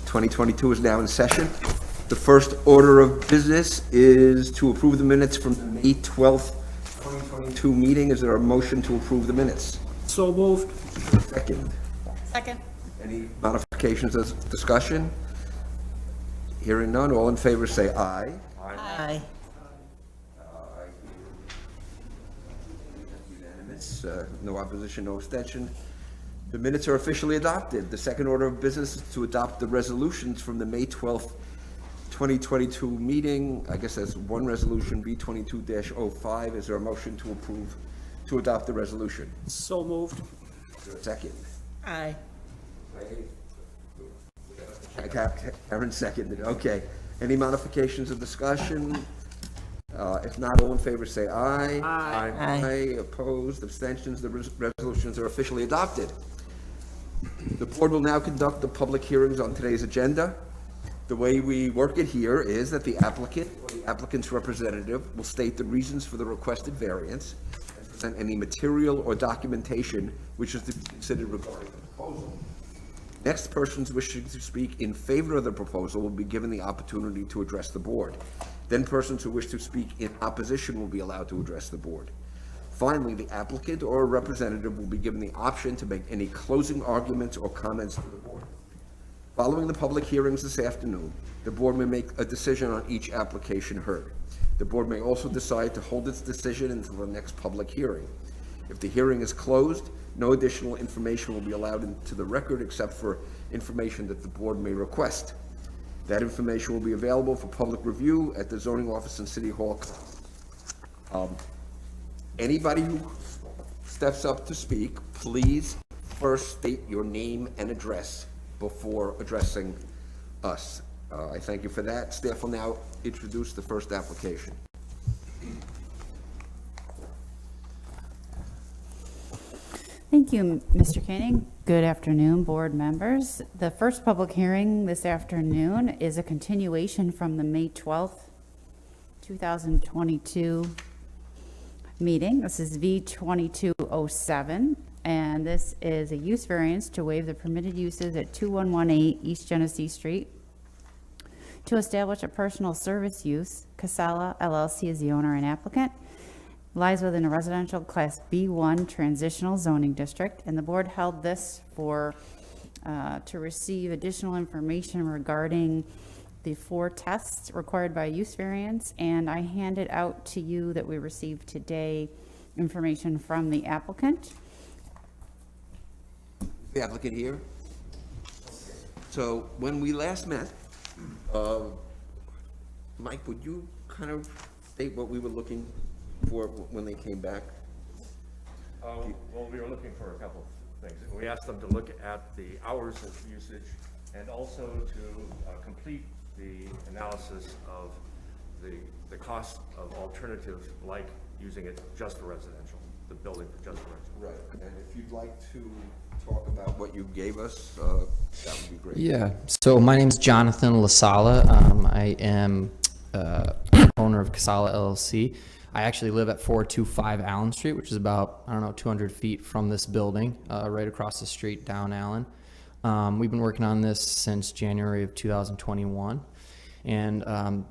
2022 is now in session. The first order of business is to approve the minutes from the May 12th, 2022 meeting. Is there a motion to approve the minutes? So moved. Second. Second. Any modifications of discussion? Hearing none, all in favor say aye. Aye. Unanimous, no opposition, no abstention. The minutes are officially adopted. The second order of business is to adopt the resolutions from the May 12th, 2022 meeting. I guess that's one resolution, B22-05. Is there a motion to approve, to adopt the resolution? So moved. Is there a second? Aye. Karen seconded. Okay. Any modifications of discussion? If not, all in favor say aye. Aye. Aye. Opposed, abstentions, the resolutions are officially adopted. The board will now conduct the public hearings on today's agenda. The way we work it here is that the applicant or the applicant's representative will state the reasons for the requested variance and present any material or documentation which is to be considered regarding the proposal. Next, persons wishing to speak in favor of the proposal will be given the opportunity to address the board. Then persons who wish to speak in opposition will be allowed to address the board. Finally, the applicant or a representative will be given the option to make any closing arguments or comments to the board. Following the public hearings this afternoon, the board may make a decision on each application heard. The board may also decide to hold its decision until the next public hearing. If the hearing is closed, no additional information will be allowed into the record except for information that the board may request. That information will be available for public review at the zoning office in City Hall. Anybody who steps up to speak, please first state your name and address before addressing us. I thank you for that. Staff will now introduce the first application. Thank you, Mr. Koenig. Good afternoon, board members. The first public hearing this afternoon is a continuation from the May 12th, 2022 meeting. This is V2207, and this is a use variance to waive the permitted uses at 2118 East Genesee Street to establish a personal service use. Casala LLC is the owner and applicant. Lies within a residential class B1 transitional zoning district, and the board held this for to receive additional information regarding the 4 tests required by use variance, and I handed out to you that we received today information from the applicant. The applicant here. So when we last met, Mike, would you kind of state what we were looking for when they came back? Well, we were looking for a couple of things. We asked them to look at the hours of usage and also to complete the analysis of the cost of alternatives like using it just for residential, the building for just for residential. Right, and if you'd like to talk about what you gave us, that would be great. Yeah, so my name's Jonathan LaSala. I am owner of Casala LLC. I actually live at 425 Allen Street, which is about, 200 feet from this building, right across the street down Allen. We've been working on this since January of 2021, and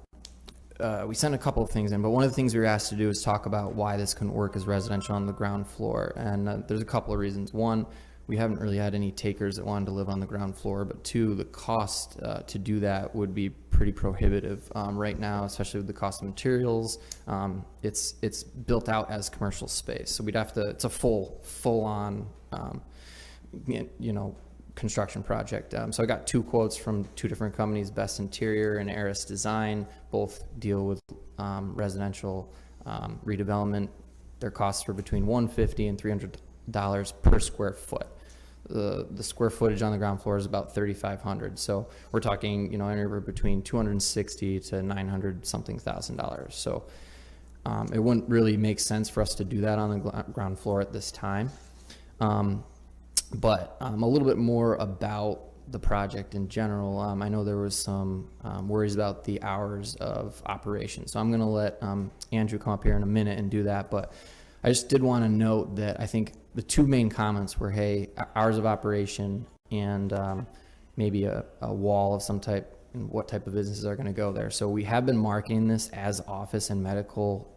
we sent a couple of things in, but one of the things we were asked to do is talk about why this couldn't work as residential on the ground floor, and there's a couple of reasons. One, we haven't really had any takers that wanted to live on the ground floor, but 2, the cost to do that would be pretty prohibitive right now, especially with the cost of materials. It's built out as commercial space, so we'd have to, it's a full-on construction project. So I got 2 quotes from 2 different companies, Best Interior and Eris Design. Both deal with residential redevelopment. Their costs were between $150 and $300 per square foot. The square footage on the ground floor is about 3,500. So we're talking, anywhere between $260 to $900 something thousand. So it wouldn't really make sense for us to do that on the ground floor at this time. But a little bit more about the project in general. I know there was some worries about the hours of operation. So I'm going to let Andrew come up here in a minute and do that. But I just did want to note that I think the 2 main comments were, hey, hours of operation and maybe a wall of some type, and what type of businesses are going to go there. So we have been marketing this as office and medical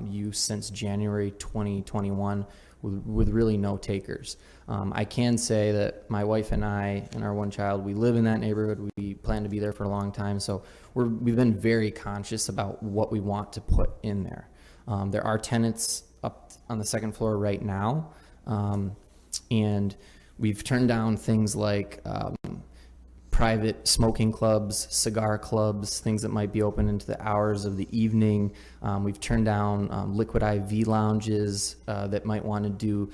use since January 2021 with really no takers. I can say that my wife and I and our one child, we live in that neighborhood. We plan to be there for a long time. So we've been very conscious about what we want to put in there. There are tenants up on the second floor right now. And we've turned down things like private smoking clubs, cigar clubs, things that might be open into the hours of the evening. We've turned down liquid IV lounges that might want to do,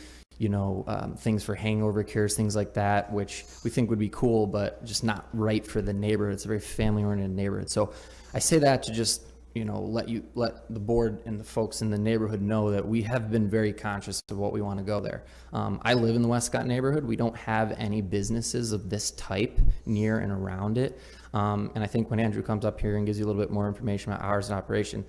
things for hangover cures, things like that, which we think would be cool, but just not right for the neighborhood. It's a very family-oriented neighborhood. So I say that to just let the board and the folks in the neighborhood know that we have been very conscious of what we want to go there. I live in the Westcott neighborhood. We don't have any businesses of this type near and around it. And I think when Andrew comes up here and gives you a little bit more information about hours of operation,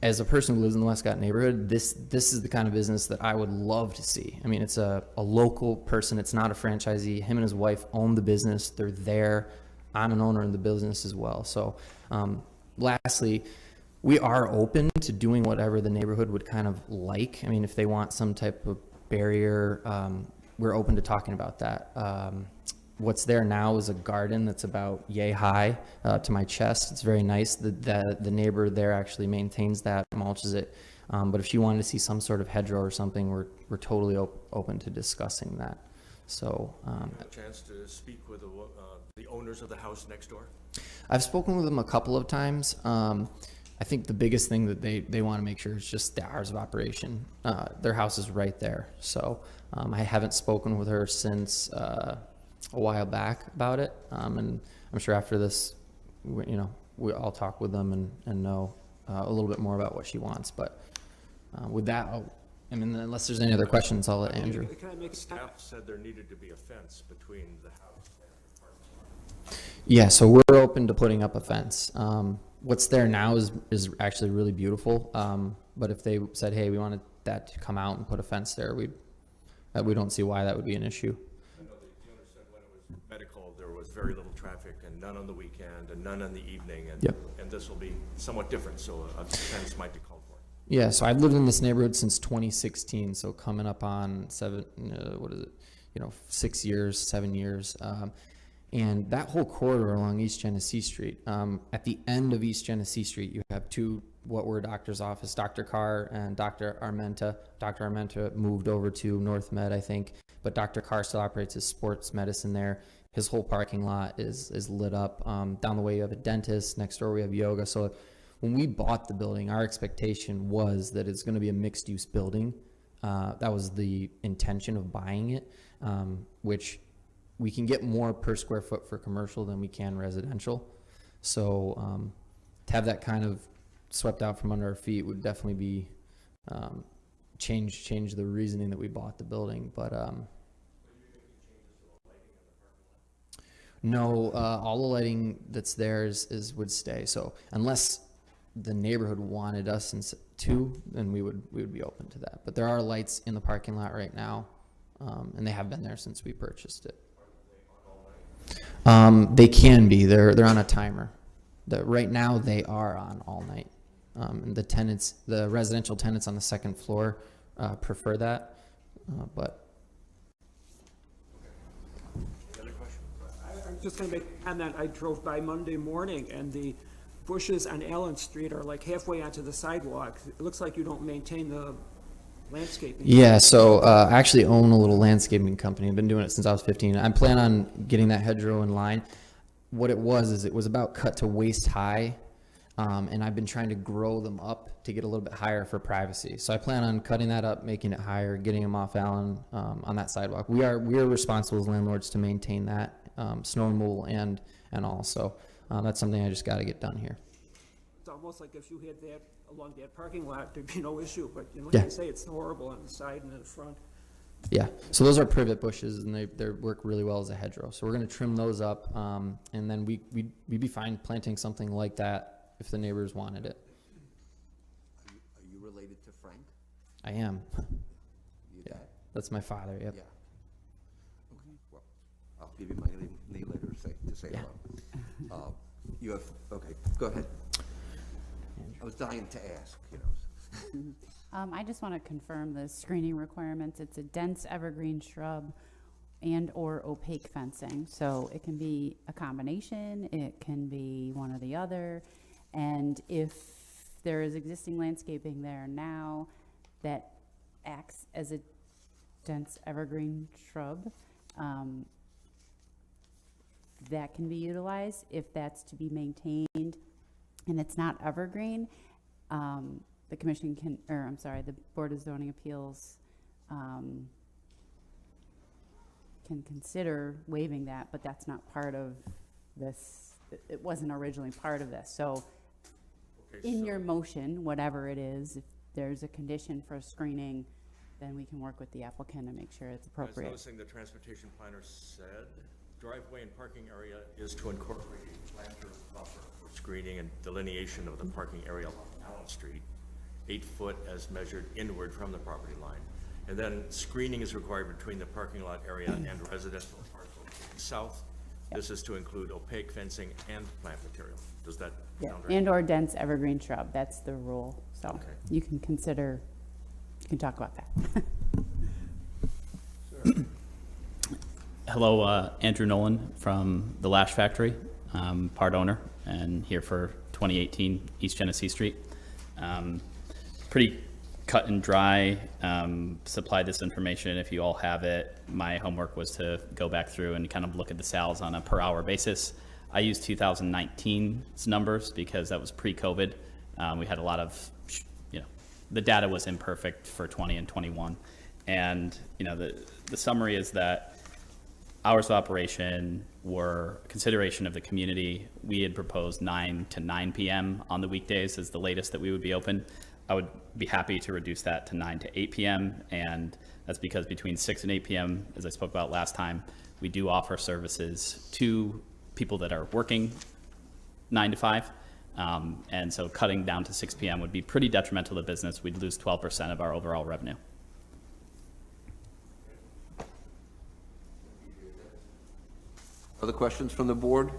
as a person who lives in the Westcott neighborhood, this is the kind of business that I would love to see. I mean, it's a local person. It's not a franchisee. Him and his wife own the business. They're there. I'm an owner in the business as well. So lastly, we are open to doing whatever the neighborhood would kind of like. I mean, if they want some type of barrier, we're open to talking about that. What's there now is a garden that's about yay high to my chest. It's very nice. The neighbor there actually maintains that, mulches it. But if you wanted to see some sort of hedgerow or something, we're totally open to discussing that. So A chance to speak with the owners of the house next door? I've spoken with them a couple of times. I think the biggest thing that they want to make sure is just the hours of operation. Their house is right there. So I haven't spoken with her since a while back about it. And I'm sure after this, I'll talk with them and know a little bit more about what she wants. But with that, unless there's any other questions, I'll let Andrew. Can I make a Staff said there needed to be a fence between the house and the parking lot. Yeah, so we're open to putting up a fence. What's there now is actually really beautiful. But if they said, hey, we wanted that to come out and put a fence there, we don't see why that would be an issue. I know the owner said when it was medical, there was very little traffic and none on the weekend and none in the evening. And, Yep. and this will be somewhat different, so a fence might be called for. Yeah, so I've lived in this neighborhood since 2016, so coming up on 7 years, 7 years. And that whole corridor along East Genesee Street, at the end of East Genesee Street, you have two, what were doctor's office, Dr. Carr and Dr. Armenta. Dr. Armenta moved over to North Med, I think, but Dr. Carr still operates his sports medicine there. His whole parking lot is lit up. Down the way, you have a dentist. Next door, we have yoga. So when we bought the building, our expectation was that it's going to be a mixed-use building. That was the intention of buying it, which we can get more per square foot for commercial than we can residential. So to have that kind of swept out from under our feet would definitely be change the reasoning that we bought the building. But no, all the lighting that's there would stay. So unless the neighborhood wanted us to, then we would be open to that. But there are lights in the parking lot right now, and they have been there since we purchased it. They can be. They're on a timer. Right now they are on all night. And the residential tenants on the second floor prefer that, but. I'm just going to make a comment. I drove by Monday morning, and the bushes on Allen Street are like halfway onto the sidewalk. It looks like you don't maintain the landscaping. Yeah, so I actually own a little landscaping company. I've been doing it since I was 15. I plan on getting that hedgerow in line. What it was about cut to waist high, and I've been trying to grow them up to get a little bit higher for privacy. So I plan on cutting that up, making it higher, getting them off Allen on that sidewalk. We are responsible as landlords to maintain that snow removal and all. So that's something I just got to get done here. It's almost like if you had that along that parking lot, there'd be no issue. But like Yeah. I say, it's horrible on the side and in the front. Yeah, so those are privet bushes, and they work really well as a hedgerow. So we're going to trim those up, and then we'd be fine planting something like that if the neighbors wanted it. Are you related to Frank? I am. You Yeah, dad? that's my father. Yep. Yeah. Okay, well, I'll give you my name later, say, to to say hello. You have, okay, go ahead. I was dying to ask, you know. I just want to confirm the screening requirements. It's a dense evergreen shrub and/or opaque fencing. So it can be a combination, it can be one or the other. And if there is existing landscaping there now that acts as a dense evergreen shrub, that can be utilized. If that's to be maintained and it's not evergreen, the commission can, or I'm sorry, the Board of Zoning Appeals can consider waiving that, but that's not part of this. It wasn't originally part of this. So in your motion, whatever it is, if there's a condition for screening, then we can work with the applicant and make sure it's I was appropriate. noticing the transportation planner said driveway and parking area is to incorporate a planter buffer for screening and delineation of the parking area along Allen Street, 8 foot as measured inward from the property line. And then screening is required between the parking lot area and residential parcel south. This is to include opaque fencing and plant material. Does that sound right? And/or dense evergreen shrub, that's the rule. So Okay. you can consider, you can talk about that. Hello, Andrew Nolan from the Lash Factory, part owner, and here for 2018 East Genesee Street. Pretty cut and dry, supply this information if you all have it. My homework was to go back through and kind of look at the sales on a per hour basis. I used 2019's numbers because that was pre-COVID. We had a lot of, the data was imperfect for 20 and 21. And, the summary is that hours of operation were a consideration of the community. We had proposed 9 to 9 p.m. on the weekdays as the latest that we would be open. I would be happy to reduce that to 9 to 8 p.m. And that's because between 6 and 8 p.m., as I spoke about last time, we do offer services to people that are working 9 to 5. And so cutting down to 6 p.m. would be pretty detrimental to business. We'd lose 12% of our overall revenue. Other questions from the board?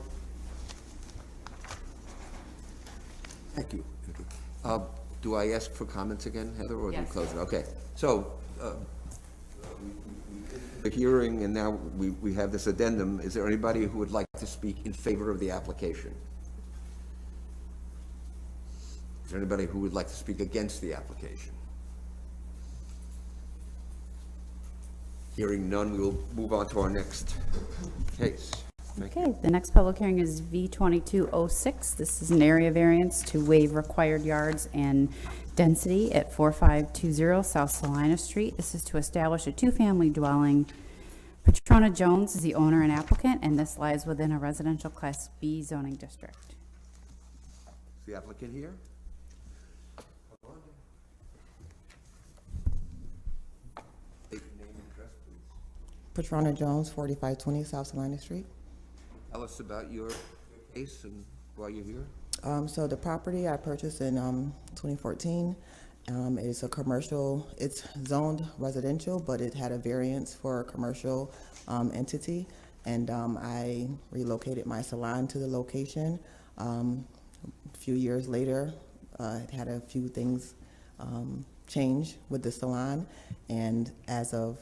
Thank you. Do I ask for comments again, Heather, or do we Yes. close it? Okay, so, the hearing, and now we have this addendum. Is there anybody who would like to speak in favor of the application? Is there anybody who would like to speak against the application? Hearing none, we will move on to our next case. Thank you. Okay, the next public hearing is V2206. This is an area variance to waive required yards and density at 4520 South Salina Street. This is to establish a two-family dwelling. Patrona Jones is the owner and applicant, and this lies within a residential Class B zoning district. Is the applicant here? State your name and address, please. Patrona Jones, 4520 South Salina Street. Tell us about your case and why you're here. So the property I purchased in 2014, it's a commercial, it's zoned residential, but it had a variance for a commercial entity. And I relocated my salon to the location. A few years later, it had a few things change with the salon. And as of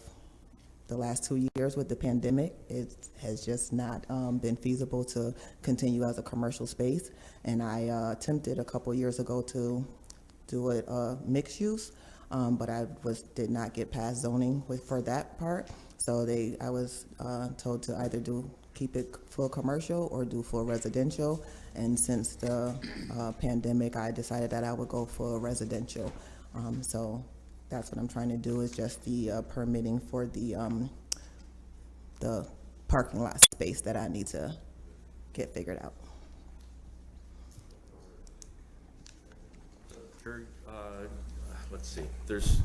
the last 2 years with the pandemic, it has just not been feasible to continue as a commercial space. And I attempted a couple years ago to do it mixed use, but I did not get past zoning for that part. So I was told to either keep it full commercial or do full residential. And since the pandemic, I decided that I would go full residential. So that's what I'm trying to do, is just the permitting for the parking lot space that I need to get figured out. Let's see,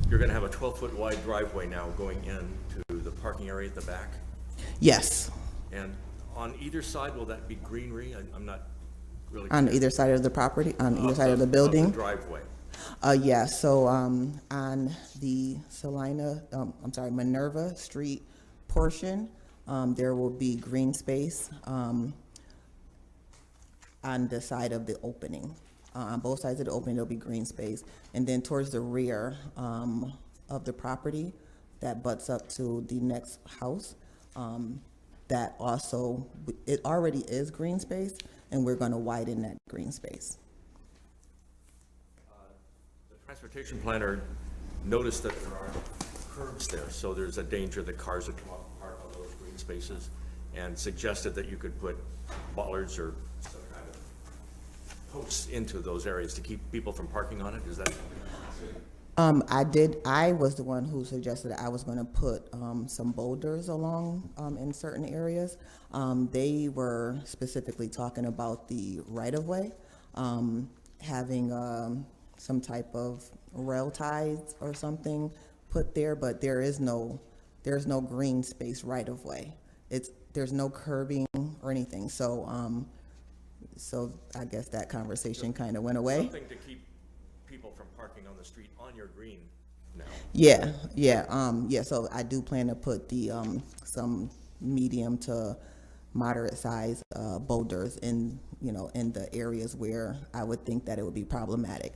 you're gonna have a 12-foot wide driveway now going into the parking area at the back? Yes, And on either side, will that be greenery? I'm not really. on either side of the property, on either side of the building. Of the driveway. Yeah, so on the Minerva Street portion, there will be green space. on the side of the opening. On both sides of the opening, there'll be green space. And then towards the rear of the property that butts up to the next house, that also, it already is green space, and we're gonna widen that green space. The transportation planner noticed that there are curbs there, so there's a danger that cars would come up and park on those green spaces, and suggested that you could put bollards or some kind of posts into those areas to keep people from parking on it. Is that? I was the one who suggested that I was gonna put, some boulders along, in certain areas. They were specifically talking about the right-of-way, having, some type of rail ties or something put there, but there's no green space right-of-way. There's no curbing or anything, so I guess that conversation kinda went away. Something to keep people from parking on the street on your green now. Yeah, so I do plan to put the, some medium to moderate size, boulders in, in the areas where I would think that it would be problematic.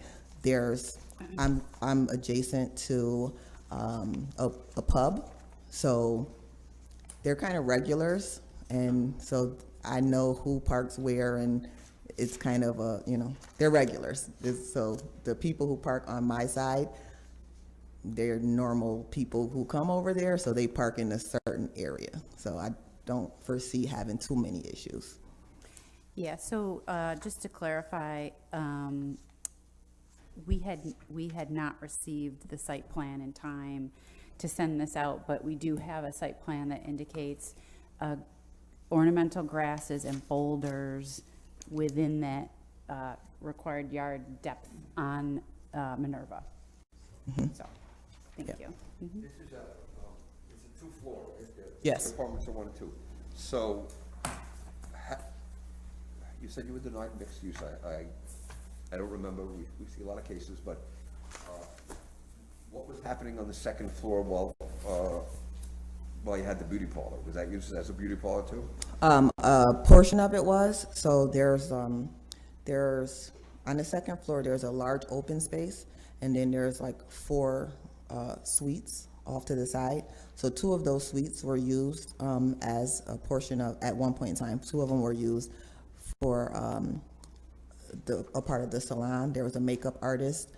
I'm adjacent to, a pub, so they're kind of regulars, and so I know who parks where, and it's kind of they're regulars. So the people who park on my side, they're normal people who come over there, so they park in a certain area. So I don't foresee having too many issues. Yeah, so just to clarify, we had not received the site plan in time to send this out, but we do have a site plan that indicates ornamental grasses and boulders within that required yard depth on Minerva. So, thank you. This is it's a two-floor. Yes. Apartments are 1 and 2. So, you said you were denied mixed use. I don't remember. We see a lot of cases, but what was happening on the second floor while you had the beauty parlor? Was that used as a beauty parlor too? A portion of it was. So there's on the second floor, there's a large open space, and then there's like 4 suites off to the side. So 2 of those suites were used as a portion of, at one point in time, 2 of them were used for a part of the salon. There was a makeup artist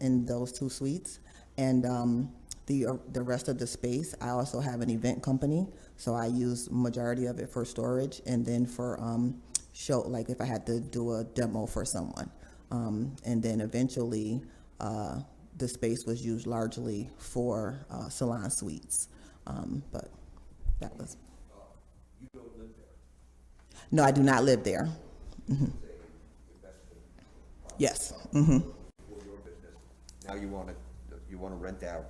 in those 2 suites, and the rest of the space, I also have an event company, so I use majority of it for storage, and then for show, like if I had to do a demo for someone, and then eventually the space was used largely for salon suites, but that was. You don't live there. No, I do not live there. Mm-hmm. Yes. Mm-hmm. For your business. Now you want to rent out.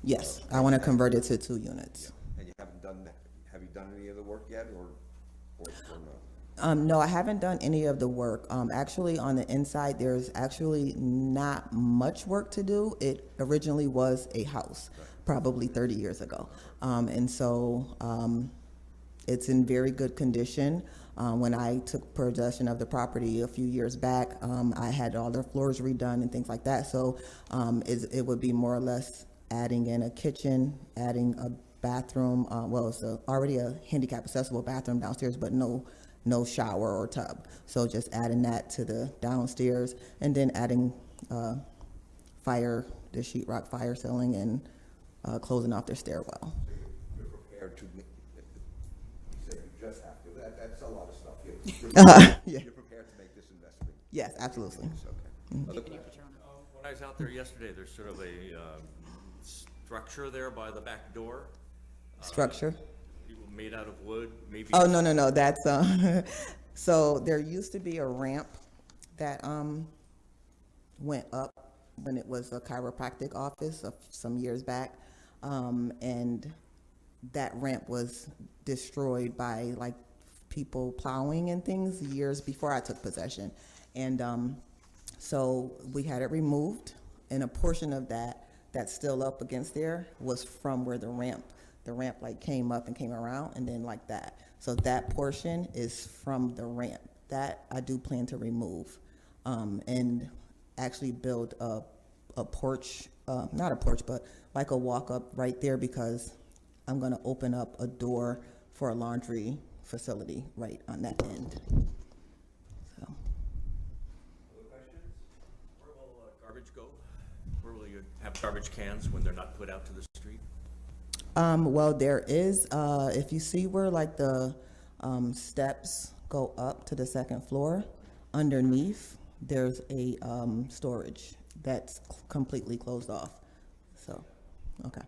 Yes, I want to convert it to 2 units. And you haven't done that. Have you done any of the work yet, or no? No, I haven't done any of the work. Actually, on the inside, there's actually not much work to do. It originally was a house, probably 30 years ago. And so it's in very good condition. When I took possession of the property a few years back, I had all the floors redone and things like that. So it would be more or less adding in a kitchen, adding a bathroom. Well, it's already a handicap accessible bathroom downstairs, but no shower or tub. So just adding that to the downstairs, and then adding the sheetrock fire ceiling, and closing off their stairwell. You're prepared to, you say you just have to, that's a lot of stuff. Yeah. You're prepared to make this investment. Yes, absolutely. It's okay. Other questions? When I was out there yesterday, there's sort of a structure there by the back door. Structure? Made out of wood, maybe. Oh, no, that's, so there used to be a ramp that went up when it was a chiropractic office some years back, and that ramp was destroyed by like people plowing and things years before I took possession, and so we had it removed, and a portion of that's still up against there was from where the ramp like came up and came around, and then like that. So that portion is from the ramp, that I do plan to remove, and actually build a porch, not a porch, but like a walk-up right there, because I'm gonna open up a door for a laundry facility right on that end. So, Other questions? Where will garbage go? Where will you have garbage cans when they're not put out to the street? well, there is, if you see where like the steps go up to the second floor, underneath, there's a storage that's completely closed off. So, okay.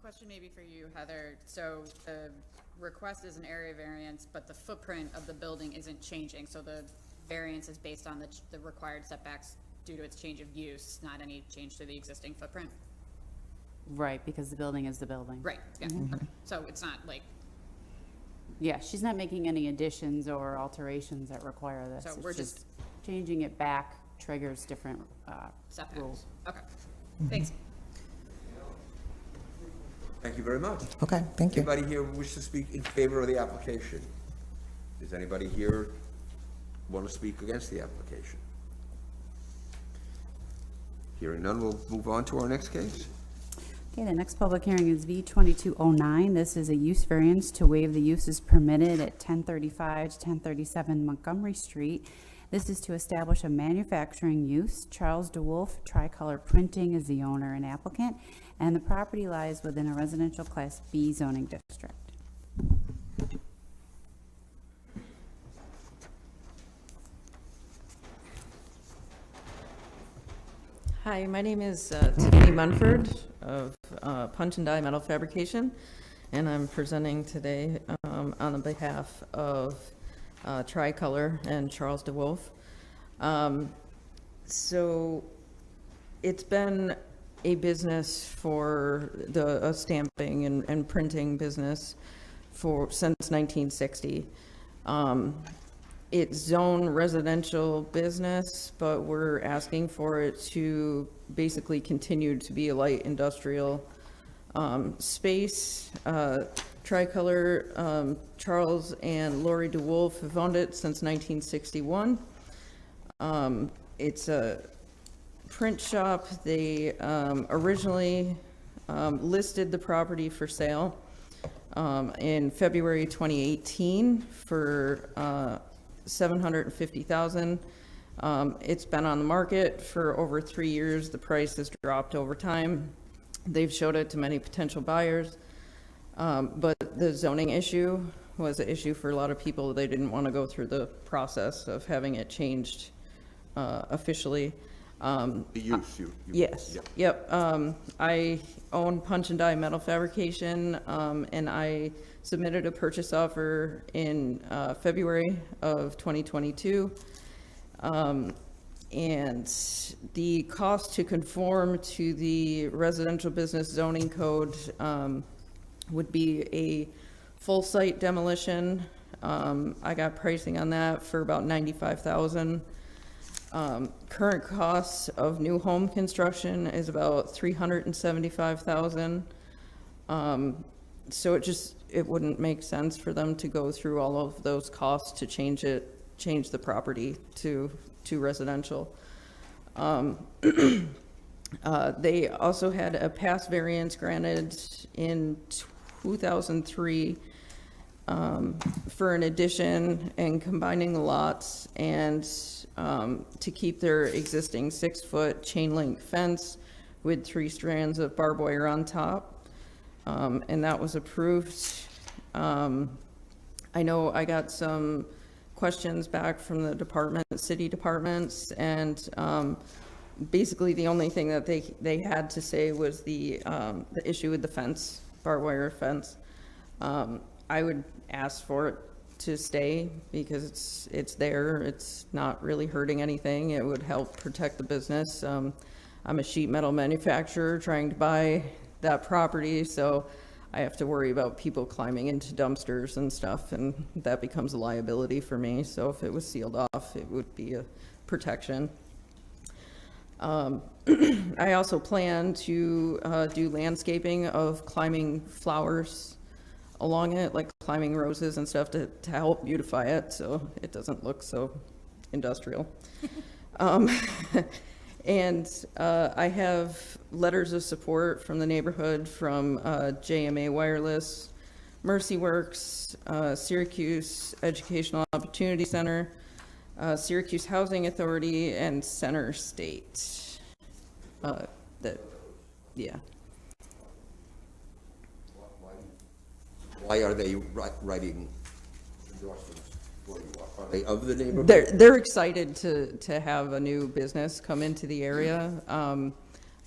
Question maybe for you, Heather. So the request is an area variance, but the footprint of the building isn't changing. So the variance is based on the required setbacks due to its change of use, not any change to the existing footprint? Right, because the building is the building. Right, yeah, okay. So it's not like, Yeah, she's not making any additions or alterations that require this. So It's we're just- changing it back triggers different setbacks? rules. Okay, thanks. Thank you very much. Okay, thank you. Anybody here wish to speak in favor of the application? Does anybody here want to speak against the application? Hearing none, we'll move on to our next case. Okay, the next public hearing is V 2209. This is a use variance to waive the uses permitted at 1035 to 1037 Montgomery Street. This is to establish a manufacturing use. Charles DeWolf, Tricolor Printing, is the owner and applicant, and the property lies within a residential Class B zoning district. Hi, my name is Tammy Munford of Punch and Die Metal Fabrication, and I'm presenting today on the behalf of Tricolor and Charles DeWolf. So it's been a business for a stamping and printing business since 1960. It's zone residential business, but we're asking for it to basically continue to be a light industrial space. Tricolor, Charles and Lori DeWolf have owned it since 1961. It's a print shop. They originally listed the property for sale in February 2018 for $750,000. It's been on the market for over 3 years. The price has dropped over time. They've showed it to many potential buyers, but the zoning issue was an issue for a lot of people. They didn't want to go through the process of having it changed officially. The use, Yes, yeah. yep. I own Punch and Die Metal Fabrication, and I submitted a purchase offer in February of 2022. And the cost to conform to the residential business zoning code would be a full site demolition. I got pricing on that for about $95,000. Current costs of new home construction is about $375,000. So it wouldn't make sense for them to go through all of those costs to change the property to residential. They also had a past variance granted in 2003 for an addition and combining the lots and to keep their existing 6-foot chain link fence with 3 strands of barbed wire on top. And that was approved. I know I got some questions back from the city departments, and basically the only thing that they had to say was the issue with the fence, barbed wire fence. I would ask for it to stay because it's there. It's not really hurting anything. It would help protect the business. I'm a sheet metal manufacturer trying to buy that property, so I have to worry about people climbing into dumpsters and stuff, and that becomes a liability for me. So if it was sealed off, it would be a protection. I also plan to do landscaping of climbing flowers along it, like climbing roses and stuff to help beautify it, so it doesn't look so industrial. And I have letters of support from the neighborhood, from JMA Wireless, Mercy Works, Syracuse Educational Opportunity Center, Syracuse Housing Authority, and Center State. Yeah. Why are they writing endorsements for you? Are they of the neighborhood? They're excited to have a new business come into the area.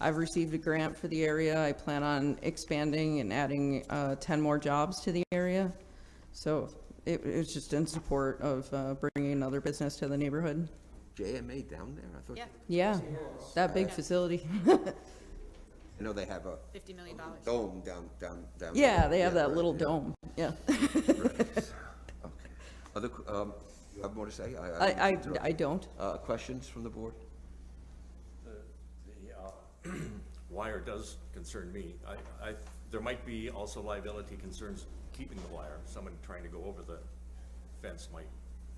I've received a grant for the area. I plan on expanding and adding 10 more jobs to the area. So it's just in support of bringing another business to the neighborhood. JMA down there? I thought. Yeah. Yeah, that big facility. I know they have a $50 million. dome down. Yeah, they have that right, little yeah. dome, yeah. Okay. Other, you have more to say? I don't. Questions from the board? The wire does concern me. There might be also liability concerns keeping the wire. Someone trying to go over the fence might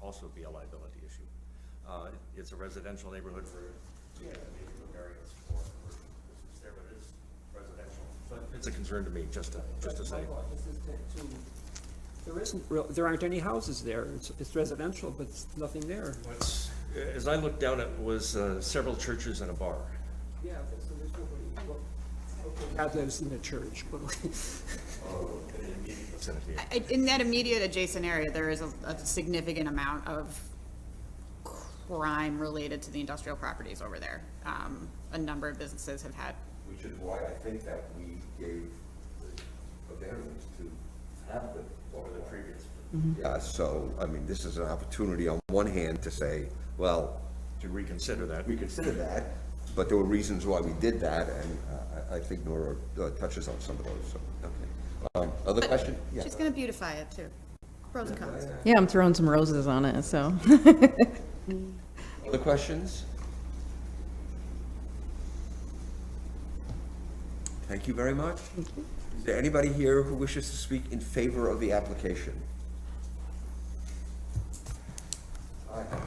also be a liability issue. It's a residential neighborhood for, maybe the variance for commercial business there, but it's residential. So it's a concern to me, just to say. There aren't any houses there. It's residential, but it's nothing there. As I looked down, it was several churches and a bar. Yeah, so there's nobody. Well, okay, God lives in the church, but. Vicinity. In that immediate adjacent area, there is a significant amount of crime related to the industrial properties over there. A number of businesses have had. Which is why I think that we gave a variance to have the over the previous. Yeah, so, I mean, this is an opportunity on one hand to say, well, To reconsider that. reconsider that, but there were reasons why we did that, and I think Nora touches on some of those, so, okay. Other question? Yeah. She's gonna beautify it too. Pros and cons. Yeah, I'm throwing some roses on it, so. Other questions? Thank you very much. Is there anybody here who wishes to speak in favor of the application? I have you.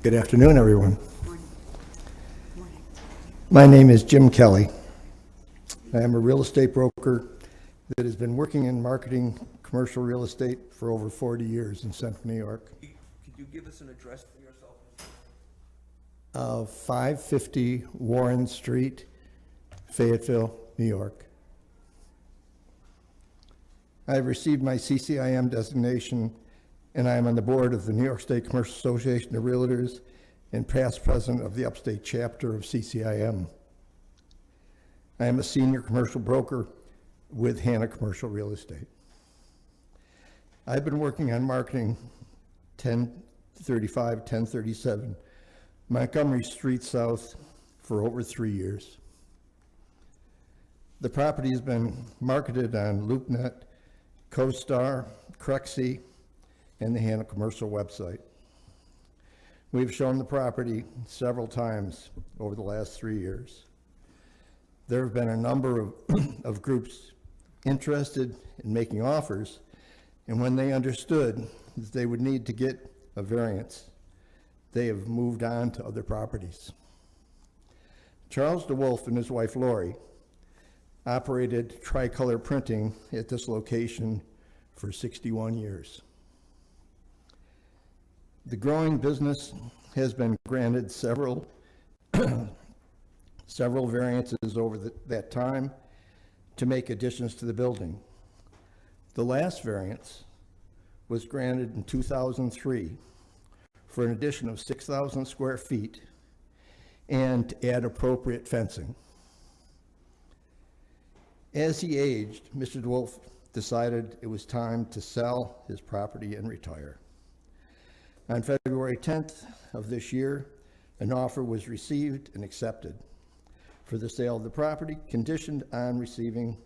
Good afternoon, everyone. My name is Jim Kelly. I am a real estate broker that has been working in marketing commercial real estate for over 40 years in Central New York. Could you give us an address for yourself? 550 Warren Street, Fayetteville, New York. I have received my CCIM designation, and I am on the board of the New York State Commercial Association of Realtors and past president of the upstate chapter of CCIM. I am a senior commercial broker with Hannah Commercial Real Estate. I've been working on marketing 1035, 1037 Montgomery Street South for over 3 years. The property has been marketed on LoopNet, CoStar, Crexy, and the Hannah Commercial website. We've shown the property several times over the last 3 years. There have been a number of groups interested in making offers, and when they understood that they would need to get a variance, they have moved on to other properties. Charles DeWolf and his wife Lori operated Tricolor Printing at this location for 61 years. The growing business has been granted several variances over that time to make additions to the building. The last variance was granted in 2003 for an addition of 6,000 square feet and to add appropriate fencing. As he aged, Mr. DeWolf decided it was time to sell his property and retire. On February 10th of this year, an offer was received and accepted for the sale of the property, conditioned on receiving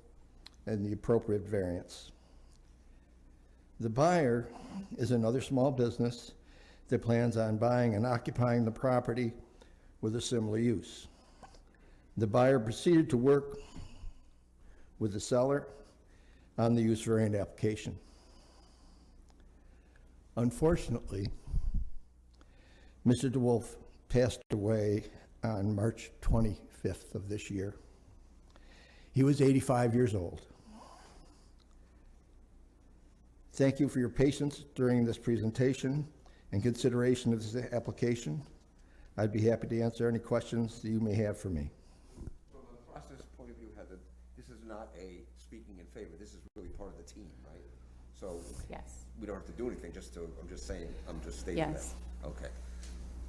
the appropriate variance. The buyer is another small business that plans on buying and occupying the property with a similar use. The buyer proceeded to work with the seller on the use variant application. Unfortunately, Mr. DeWolf passed away on March 25th of this year. He was 85 years old. Thank you for your patience during this presentation and consideration of this application. I'd be happy to answer any questions that you may have for me. From a process point of view, Heather, this is not a speaking in favor. This is really part of the team, right? So Yes. we don't have to do anything, I'm just saying, I'm just stating that. Yes. Okay.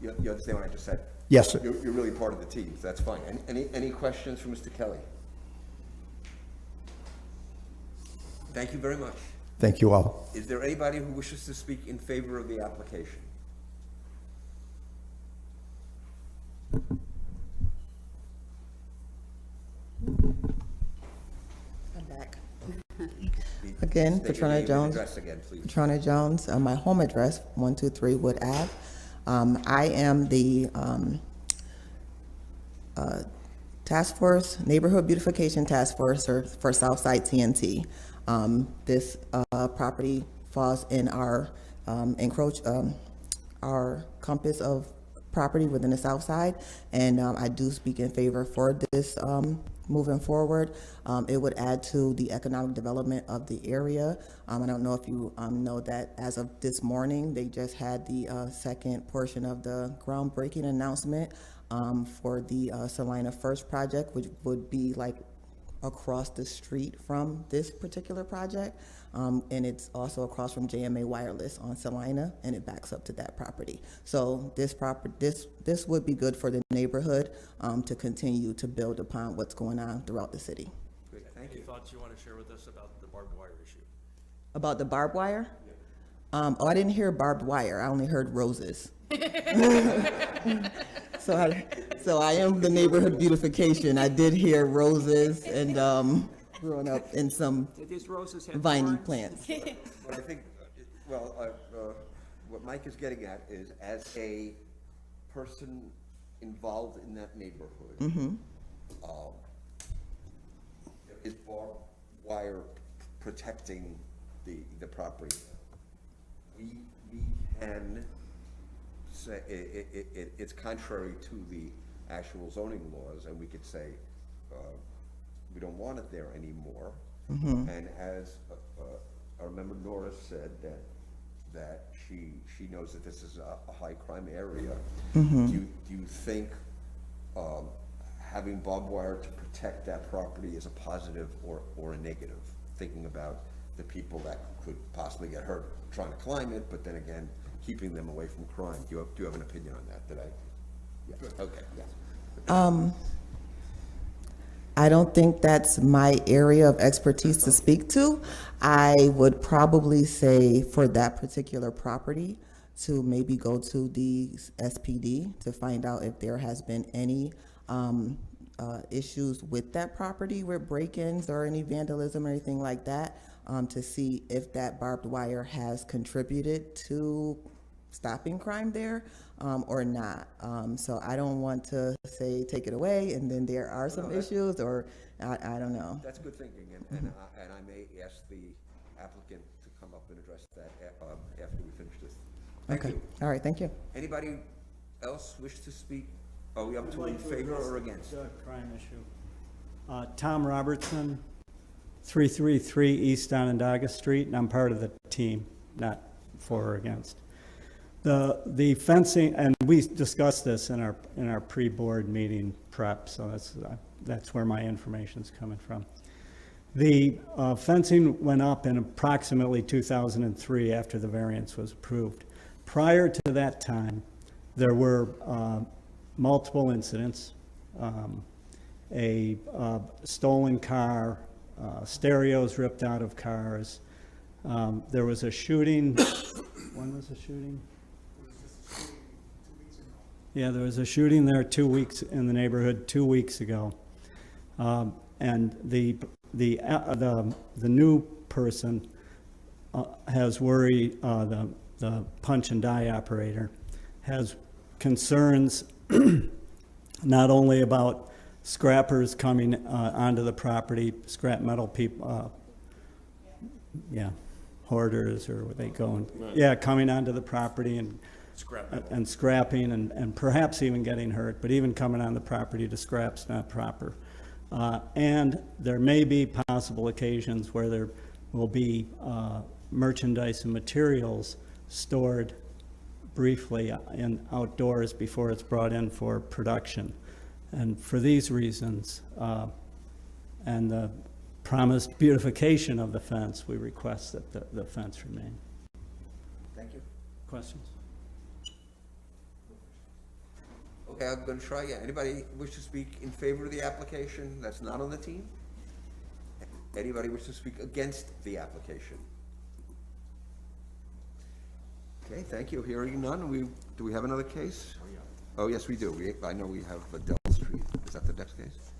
You understand what I just said? Yes, sir. You're really part of the team, so that's fine. Any questions for Mr. Kelly? Thank you very much. Thank you all. Is there anybody who wishes to speak in favor of the application? I'm back. Again, State your Patrona name and Jones. address again, please. Patrona Jones, my home address, 123 Wood Ave. I am the Task Force, Neighborhood Beautification Task Force for Southside TNT. This property falls in our our compass of property within the South Side, and I do speak in favor for this moving forward. It would add to the economic development of the area. I don't know if you know that as of this morning, they just had the second portion of the groundbreaking announcement for the Salina First project, which would be like across the street from this particular project. And it's also across from JMA Wireless on Salina, and it backs up to that property. So this would be good for the neighborhood to continue to build upon what's going on throughout the city. Great, thank you. Any thoughts you want to share with us about the barbed wire issue? About the barbed wire? Oh, I didn't hear barbed wire. I only heard roses. So I am the neighborhood beautification. I did hear roses and growing up in some Did these roses have viney thorns? plants. But I think, what Mike is getting at is, as a person involved in that neighborhood, is barbed wire protecting the property? We can say, it's contrary to the actual zoning laws, and we could say, we don't want it there anymore. And as our member Nora said, that she knows that this is a high crime area. Do you think having barbed wire to protect that property is a positive or a negative? Thinking about the people that could possibly get hurt trying to climb it, but then again, keeping them away from crime. Do you have an opinion on that? Did I? Yes. Okay. Yes. I don't think that's my area of expertise to speak to. I would probably say for that particular property to maybe go to the SPD to find out if there has been any issues with that property with break-ins or any vandalism or anything like that, to see if that barbed wire has contributed to stopping crime there or not. So I don't want to say take it away and then there are some issues, or I don't know. That's good thinking, and I may ask the applicant to come up and address that after we finish this. Thank you. All right, thank you. Anybody else wish to speak? Are we up to in favor or against? The crime issue. Tom Robertson, 333 East Onondaga Street, and I'm part of the team, not for or against. The fencing, and we discussed this in our pre-board meeting prep, so that's where my information's coming from. The fencing went up in approximately 2003 after the variance was approved. Prior to that time, there were multiple incidents, a stolen car, stereos ripped out of cars. There was a shooting. When was the shooting? Yeah, there was a shooting there in the neighborhood 2 weeks ago, and the new person has worry. The punch and die operator has concerns not only about scrappers coming onto the property, scrap metal people, hoarders, or what they go and, coming onto the property and scrapping and perhaps even getting hurt, but even coming on the property to scrap's not proper. And there may be possible occasions where there will be merchandise and materials stored briefly in outdoors before it's brought in for production. And for these reasons, and the promised beautification of the fence, we request that the fence remain. Thank you. Questions? Okay, I'm going to try again. Anybody wish to speak in favor of the application that's not on the team? Anybody wish to speak against the application? Okay, thank you. Hearing none, do we have another case? Oh, yes, we do. I know we have Adele Street. Is that the next case?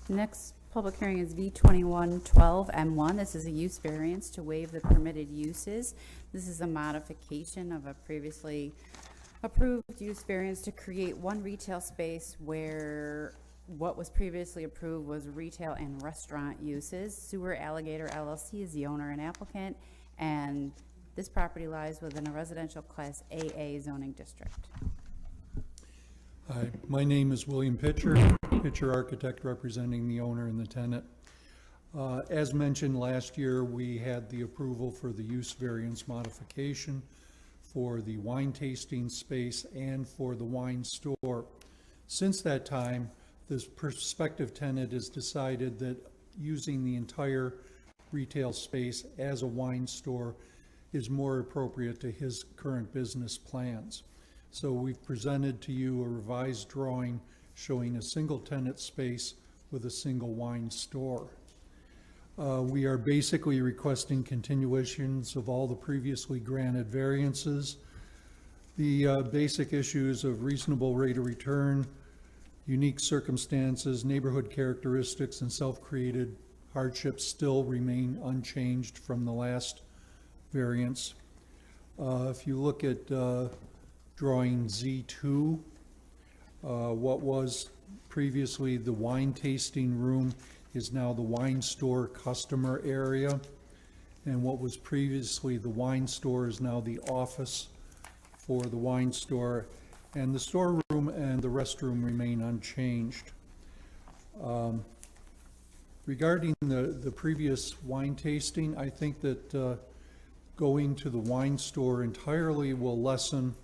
Next public hearing is V2112M1. This is a use variance to waive the permitted uses. This is a modification of a previously approved use variance to create one retail space where what was previously approved was retail and restaurant uses. Sewer Alligator LLC is the owner and applicant, and this property lies within a residential class AA zoning district. Hi, my name is William Pitcher Architect, representing the owner and the tenant. As mentioned last year, we had the approval for the use variance modification for the wine tasting space and for the wine store. Since that time, this prospective tenant has decided that using the entire retail space as a wine store is more appropriate to his current business plans. So we've presented to you a revised drawing showing a single tenant space with a single wine store. We are basically requesting continuations of all the previously granted variances. The basic issues of reasonable rate of return, unique circumstances, neighborhood characteristics, and self-created hardships still remain unchanged from the last variance. If you look at drawing Z2, what was previously the wine tasting room is now the wine store customer area, and what was previously the wine store is now the office for the wine store, and the storeroom and the restroom remain unchanged. Regarding the previous wine tasting, I think that going to the wine store entirely will lessen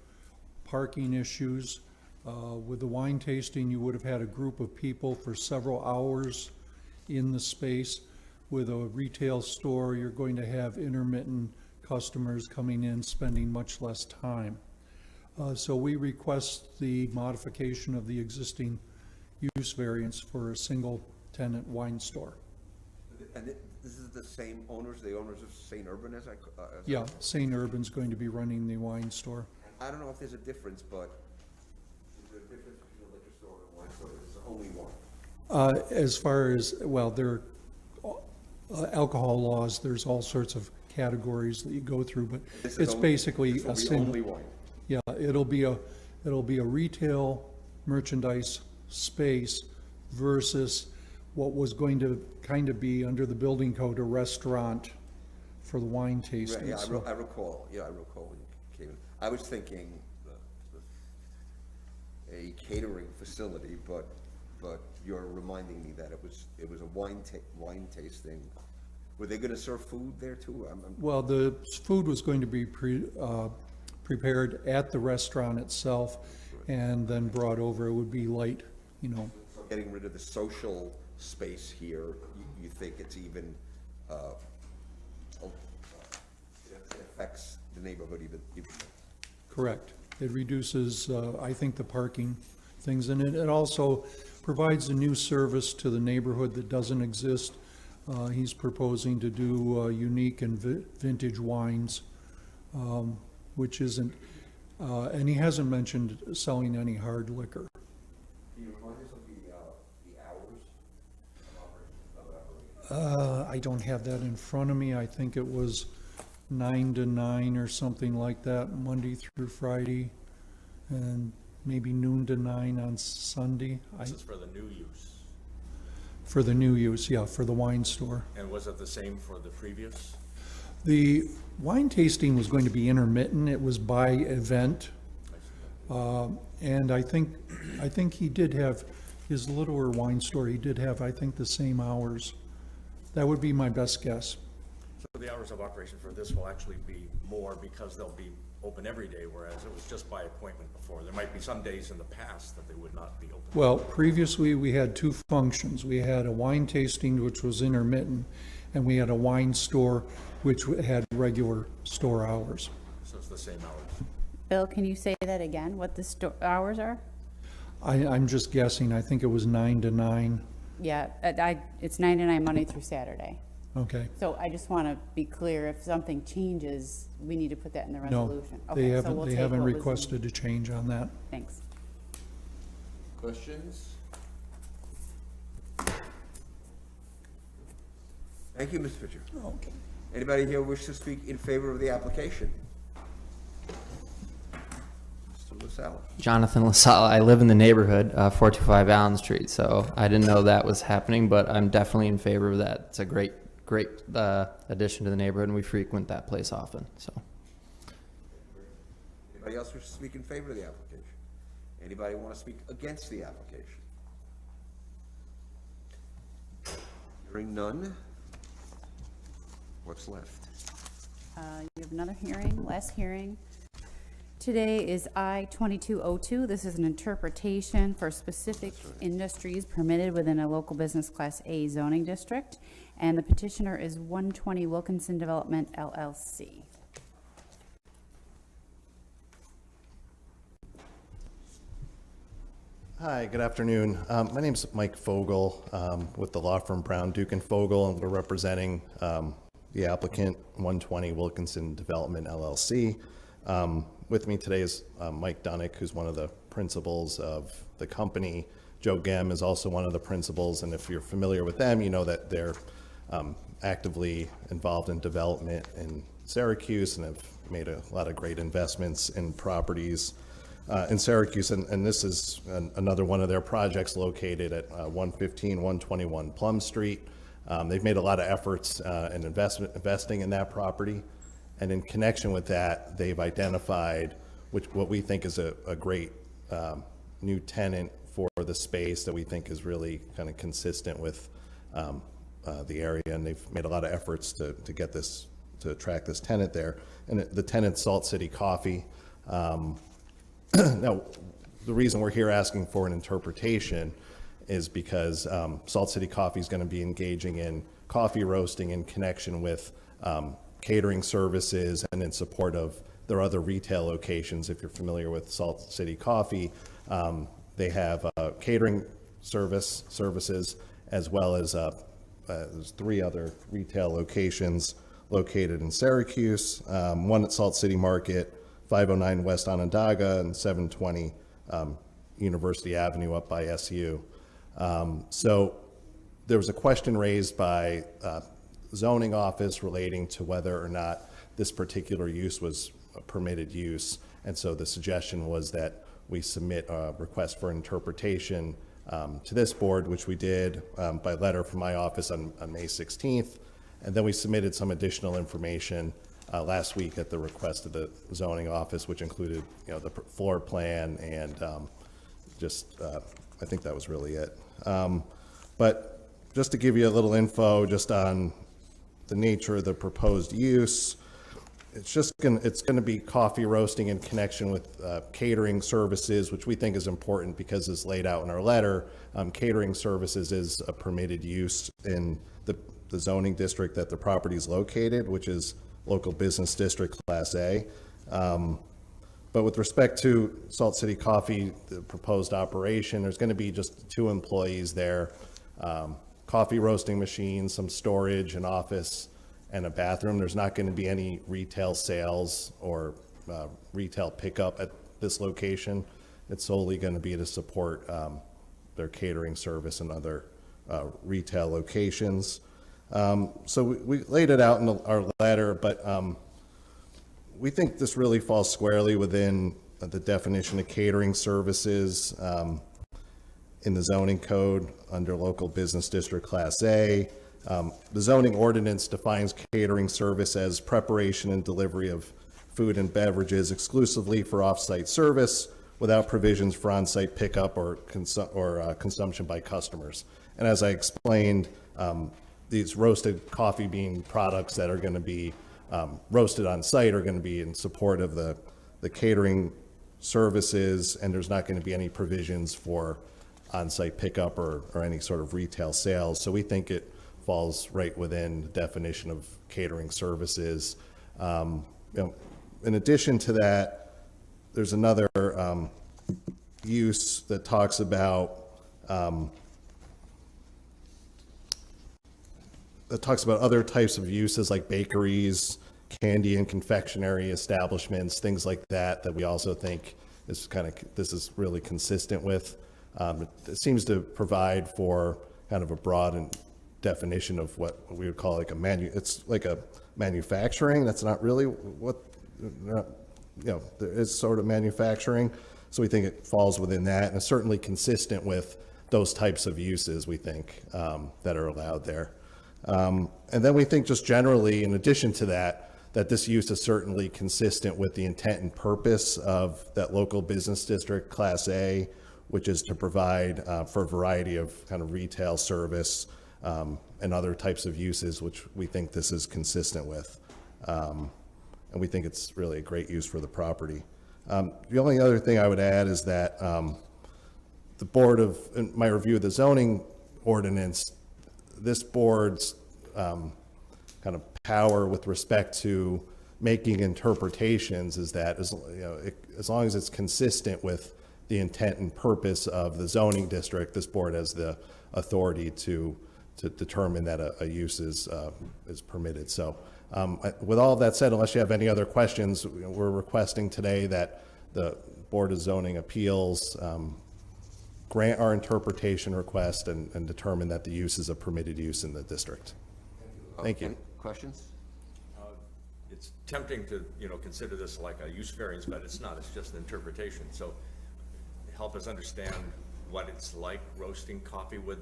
parking issues. With the wine tasting, you would have had a group of people for several hours in the space. With a retail store, you're going to have intermittent customers coming in, spending much less time. So we request the modification of the existing use variance for a single tenant wine store. And this is the same owners, the owners of St. Urban as Yeah, St. Urban's going to be running the wine store. I don't know if there's a difference, but is there a difference between a liquor store and a wine store? There's only one. As far as, well, there are alcohol laws, there's all sorts of categories that you go through, but it's basically a single. Only wine. Yeah, it'll be a retail merchandise space versus what was going to kind of be under the building code a restaurant for the wine tasting. Right, yeah, I recall when you came in. I was thinking a catering facility, but you're reminding me that it was a wine tasting. Were they going to serve food there too? Well, the food was going to be prepared at the restaurant itself and then brought over. It would be light, you know. So getting rid of the social space here, you think it's even, it affects the neighborhood even more? Correct. It reduces, I think, the parking things, and it also provides a new service to the neighborhood that doesn't exist. He's proposing to do unique and vintage wines, which isn't, and he hasn't mentioned selling any hard liquor. Can you remind us of the hours of operation? I don't have that in front of me. I think it was 9 to 9 or something like that, Monday through Friday, and maybe noon to 9 on Sunday. This is for the new use. For the new use, yeah, for the wine store. And was it the same for the previous? The wine tasting was going to be intermittent. It was by event. And I think he did have, his littler wine store, he did have, I think, the same hours. That would be my best guess. So the hours of operation for this will actually be more because they'll be open every day, whereas it was just by appointment before. There might be some days in the past that they would not be open. Well, previously, we had two functions. We had a wine tasting, which was intermittent, and we had a wine store, which had regular store hours. So it's the same hours. Bill, can you say that again, what the hours are? I'm just guessing. I think it was 9 to 9. Yeah, it's 9 to 9 Monday through Saturday. Okay. So I just want to be clear, if something changes, we need to put that in the No, resolution. they Okay, so we'll haven't, they take haven't what was in- requested a change on that. Thanks. Questions? Thank you, Mr. Pitcher. Okay. Anybody here wish to speak in favor of the application? Mr. LaSalle. Jonathan LaSala, I live in the neighborhood, 425 Allen Street, so I didn't know that was happening, but I'm definitely in favor of that. It's a great addition to the neighborhood, and we frequent that place often, so. Anybody else wish to speak in favor of the application? Anybody want to speak against the application? Hearing none. What's left? You have another hearing, last hearing. Today is I-2202. This is an interpretation for specific industries permitted within a local business class A zoning district. And the petitioner is 120 Wilkinson Development LLC. Hi, good afternoon. My name's Mike Fogel with the law firm Brown, Duke & Fogel, and we're representing the applicant, 120 Wilkinson Development LLC. With me today is Mike Dunnick, who's one of the principals of the company. Joe Gem is also one of the principals, and if you're familiar with them, you know that they're actively involved in development in Syracuse and have made a lot of great investments in properties in Syracuse, and this is another one of their projects located at 121 Plum Street. They've made a lot of efforts in investing in that property, and in connection with that, they've identified what we think is a great new tenant for the space that we think is really kind of consistent with the area, and they've made a lot of efforts to get this, to attract this tenant there. And the tenant's Salt City Coffee. Now, the reason we're here asking for an interpretation is because Salt City Coffee is going to be engaging in coffee roasting in connection with catering services and in support of their other retail locations. If you're familiar with Salt City Coffee, they have catering services as well as there's 3 other retail locations located in Syracuse, one at Salt City Market, 509 West Onondaga, and 720 University Avenue up by SU. So there was a question raised by zoning office relating to whether or not this particular use was a permitted use. And so the suggestion was that we submit a request for interpretation to this board, which we did by letter from my office on May 16th. And then we submitted some additional information last week at the request of the zoning office, which included, you know, the floor plan and I think that was really it. But just to give you a little info just on the nature of the proposed use, it's gonna be coffee roasting in connection with catering services, which we think is important because as laid out in our letter, catering services is a permitted use in the zoning district that the property is located, which is local business district class A. But with respect to Salt City Coffee, the proposed operation, there's going to be just 2 employees there, coffee roasting machines, some storage, an office, and a bathroom. There's not going to be any retail sales or retail pickup at this location. It's solely going to be to support their catering service and other retail locations. So we laid it out in our letter, but we think this really falls squarely within the definition of catering services in the zoning code under local business district class A. The zoning ordinance defines catering service as preparation and delivery of food and beverages exclusively for off-site service without provisions for on-site pickup or consumption by customers. And as I explained, these roasted coffee bean products that are going to be roasted on site are going to be in support of the catering services, and there's not going to be any provisions for on-site pickup or any sort of retail sales. So we think it falls right within the definition of catering services. In addition to that, there's another use that talks about other types of uses like bakeries, candy and confectionery establishments, things like that, that we also think is this is really consistent with. It seems to provide for kind of a broad definition of what we would call like it's like a manufacturing. That's not really what, there is sort of manufacturing. So we think it falls within that, and it's certainly consistent with those types of uses, we think, that are allowed there. And then we think just generally, in addition to that this use is certainly consistent with the intent and purpose of that local business district class A, which is to provide for a variety of kind of retail service and other types of uses, which we think this is consistent with. And we think it's really a great use for the property. The only other thing I would add is that the board in my review of the zoning ordinance, this board's kind of power with respect to making interpretations is that as long as it's consistent with the intent and purpose of the zoning district, this board has the authority to determine that a use is permitted. So with all of that said, unless you have any other questions, we're requesting today that the Board of Zoning Appeals grant our interpretation request and determine that the use is a permitted use in the district. Thank you. Any questions? It's tempting to, consider this like a use variance, but it's not. It's just an interpretation. So help us understand what it's like roasting coffee. Would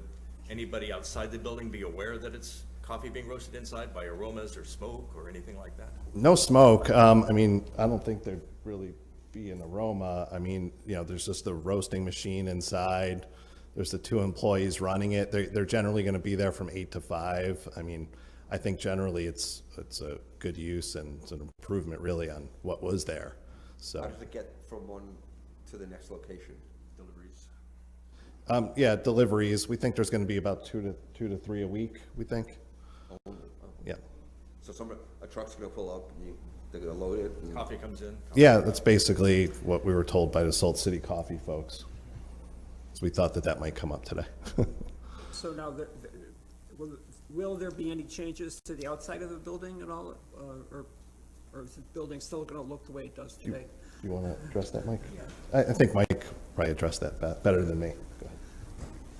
anybody outside the building be aware that it's coffee being roasted inside by aromas or smoke or anything like that? No smoke. I don't think there'd really be an aroma. There's just the roasting machine inside. There's the 2 employees running it. They're generally going to be there from 8 to 5. I think generally it's a good use and it's an improvement really on what was there. So How does it get from one to the next location? Deliveries? Yeah, deliveries. We think there's going to be about 2 to 3 a week, we think. Oh. Yeah. So a truck's going to pull up and they're going to load it? And Coffee comes in? Yeah, that's basically what we were told by the Salt City Coffee folks. So we thought that might come up today. So now, will there be any changes to the outside of the building at all? Or is the building still going to look the way it does today? Do you want to address that, Mike? Yeah. I think Mike probably addressed that better than me. Go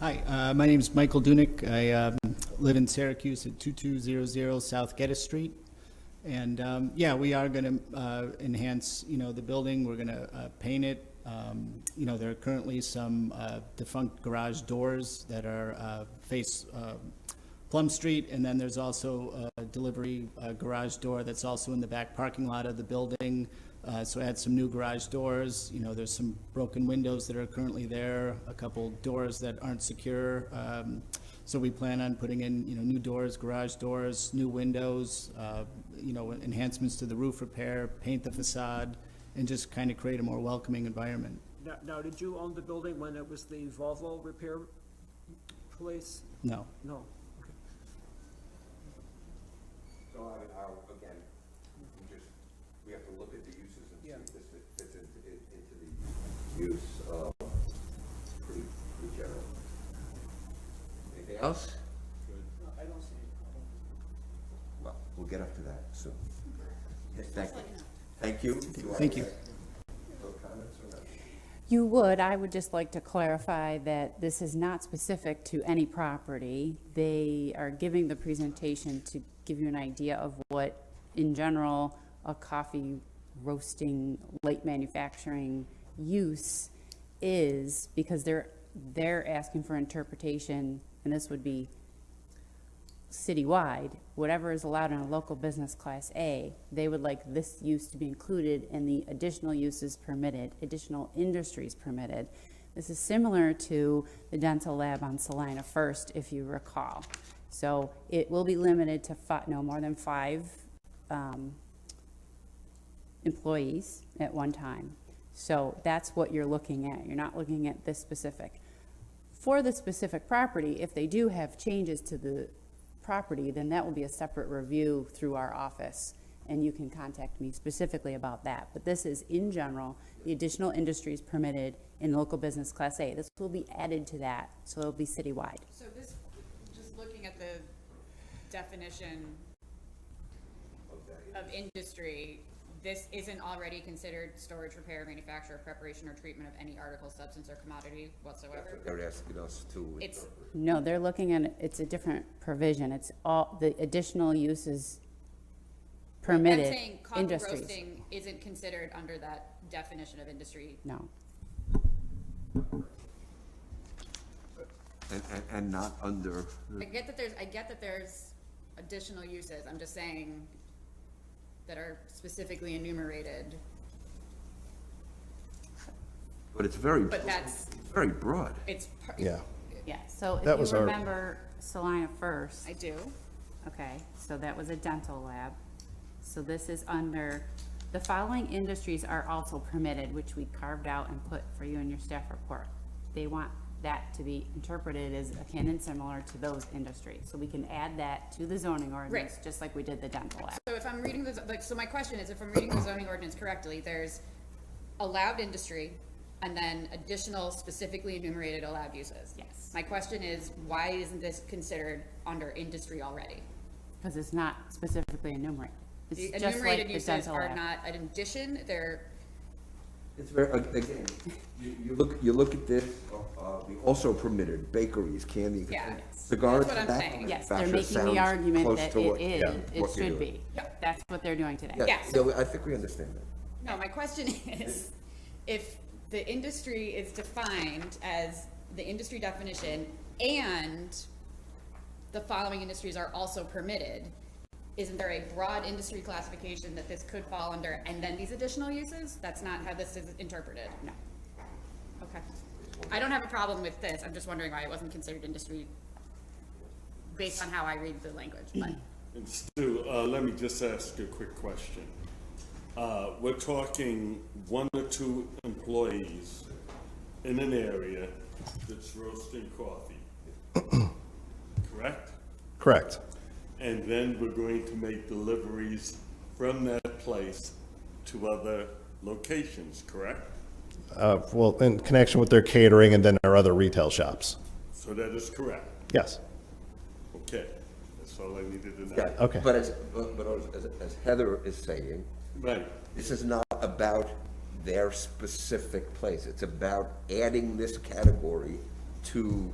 ahead. Hi, my name is Michael Dunick. I live in Syracuse at 2200 South Geddes Street. And we are going to enhance, the building. We're going to paint it. There are currently some defunct garage doors that are face Plum Street, and then there's also a delivery garage door that's also in the back parking lot of the building. So add some new garage doors. There's some broken windows that are currently there, a couple doors that aren't secure. So we plan on putting in, new doors, garage doors, new windows, enhancements to the roof repair, paint the facade, and just kind of create a more welcoming environment. Now, did you own the building when it was the Volvo repair place? No. No. So again, we have to look at the uses and see if this fits into the use pretty general. Anything else? I don't see any. Well, we'll get up to that soon. Yes, thank you. Thank you. No comments or not? You would. I would just like to clarify that this is not specific to any property. They are giving the presentation to give you an idea of what, in general, a coffee roasting, light manufacturing use is, because they're asking for interpretation, and this would be citywide, whatever is allowed in a local business class A, they would like this use to be included in the additional uses permitted, additional industries permitted. This is similar to the dental lab on Salina First, if you recall. So it will be limited to no more than 5 employees at one time. So that's what you're looking at. You're not looking at this specific. For the specific property, if they do have changes to the property, then that will be a separate review through our office, and you can contact me specifically about that. But this is, in general, the additional industries permitted in local business class A. This will be added to that, so it'll be citywide. So this, just looking at the definition of industry, this isn't already considered storage, repair, manufacture, preparation, or treatment of any article, substance, or commodity whatsoever? They're asking us to. It's, No, they're looking at, it's a different provision. It's all, the additional uses I'm permitted saying coffee industries. roasting isn't considered under that definition of industry. No. And not under, I get that there's additional uses, I'm just saying that are specifically enumerated. but it's very, But that's, very broad. it's, Yeah. Yeah, so That if was you our- remember Salina First, I do. okay, so that was a dental lab. So this is under, the following industries are also permitted, which we carved out and put for you in your staff report. They want that to be interpreted as akin and similar to those industries. So we can add that to the zoning ordinance, Right. just like we did the dental lab. So if I'm reading this, like, so my question is, if I'm reading the zoning ordinance correctly, there's allowed industry and then additional specifically enumerated allowed uses. Yes. My question is, why isn't this considered under industry already? Because it's not specifically enumerated. The It's just like enumerated the uses dental are lab. not an addition, they're, It's very, again, you look at this, the also permitted bakeries, candy. Yeah. Cigars. That's what I'm tobacco saying. Yes, they're manufacturers making the sounds argument close that to what- it is, yeah, it what you're should doing. be. Yep. That's what they're doing today. Yeah, Yes. yeah, I think we understand that. no, my question is, if the industry is defined as the industry definition and the following industries are also permitted, isn't there a broad industry classification that this could fall under, and then these additional uses? That's not how this is interpreted? No. Okay. I don't have a problem with this, I'm just wondering why it wasn't considered industry based on how I read the language, but. And Stu, let me just ask you a quick question. We're talking 1 or 2 employees in an area that's roasting coffee, correct? Correct. And then we're going to make deliveries from that place to other locations, correct? Well, in connection with their catering and then our other retail shops. So that is correct? Yes. Okay, that's all I needed to know. Yeah, Okay. but as Heather is saying, Right, this is not about their specific place. It's about adding this category to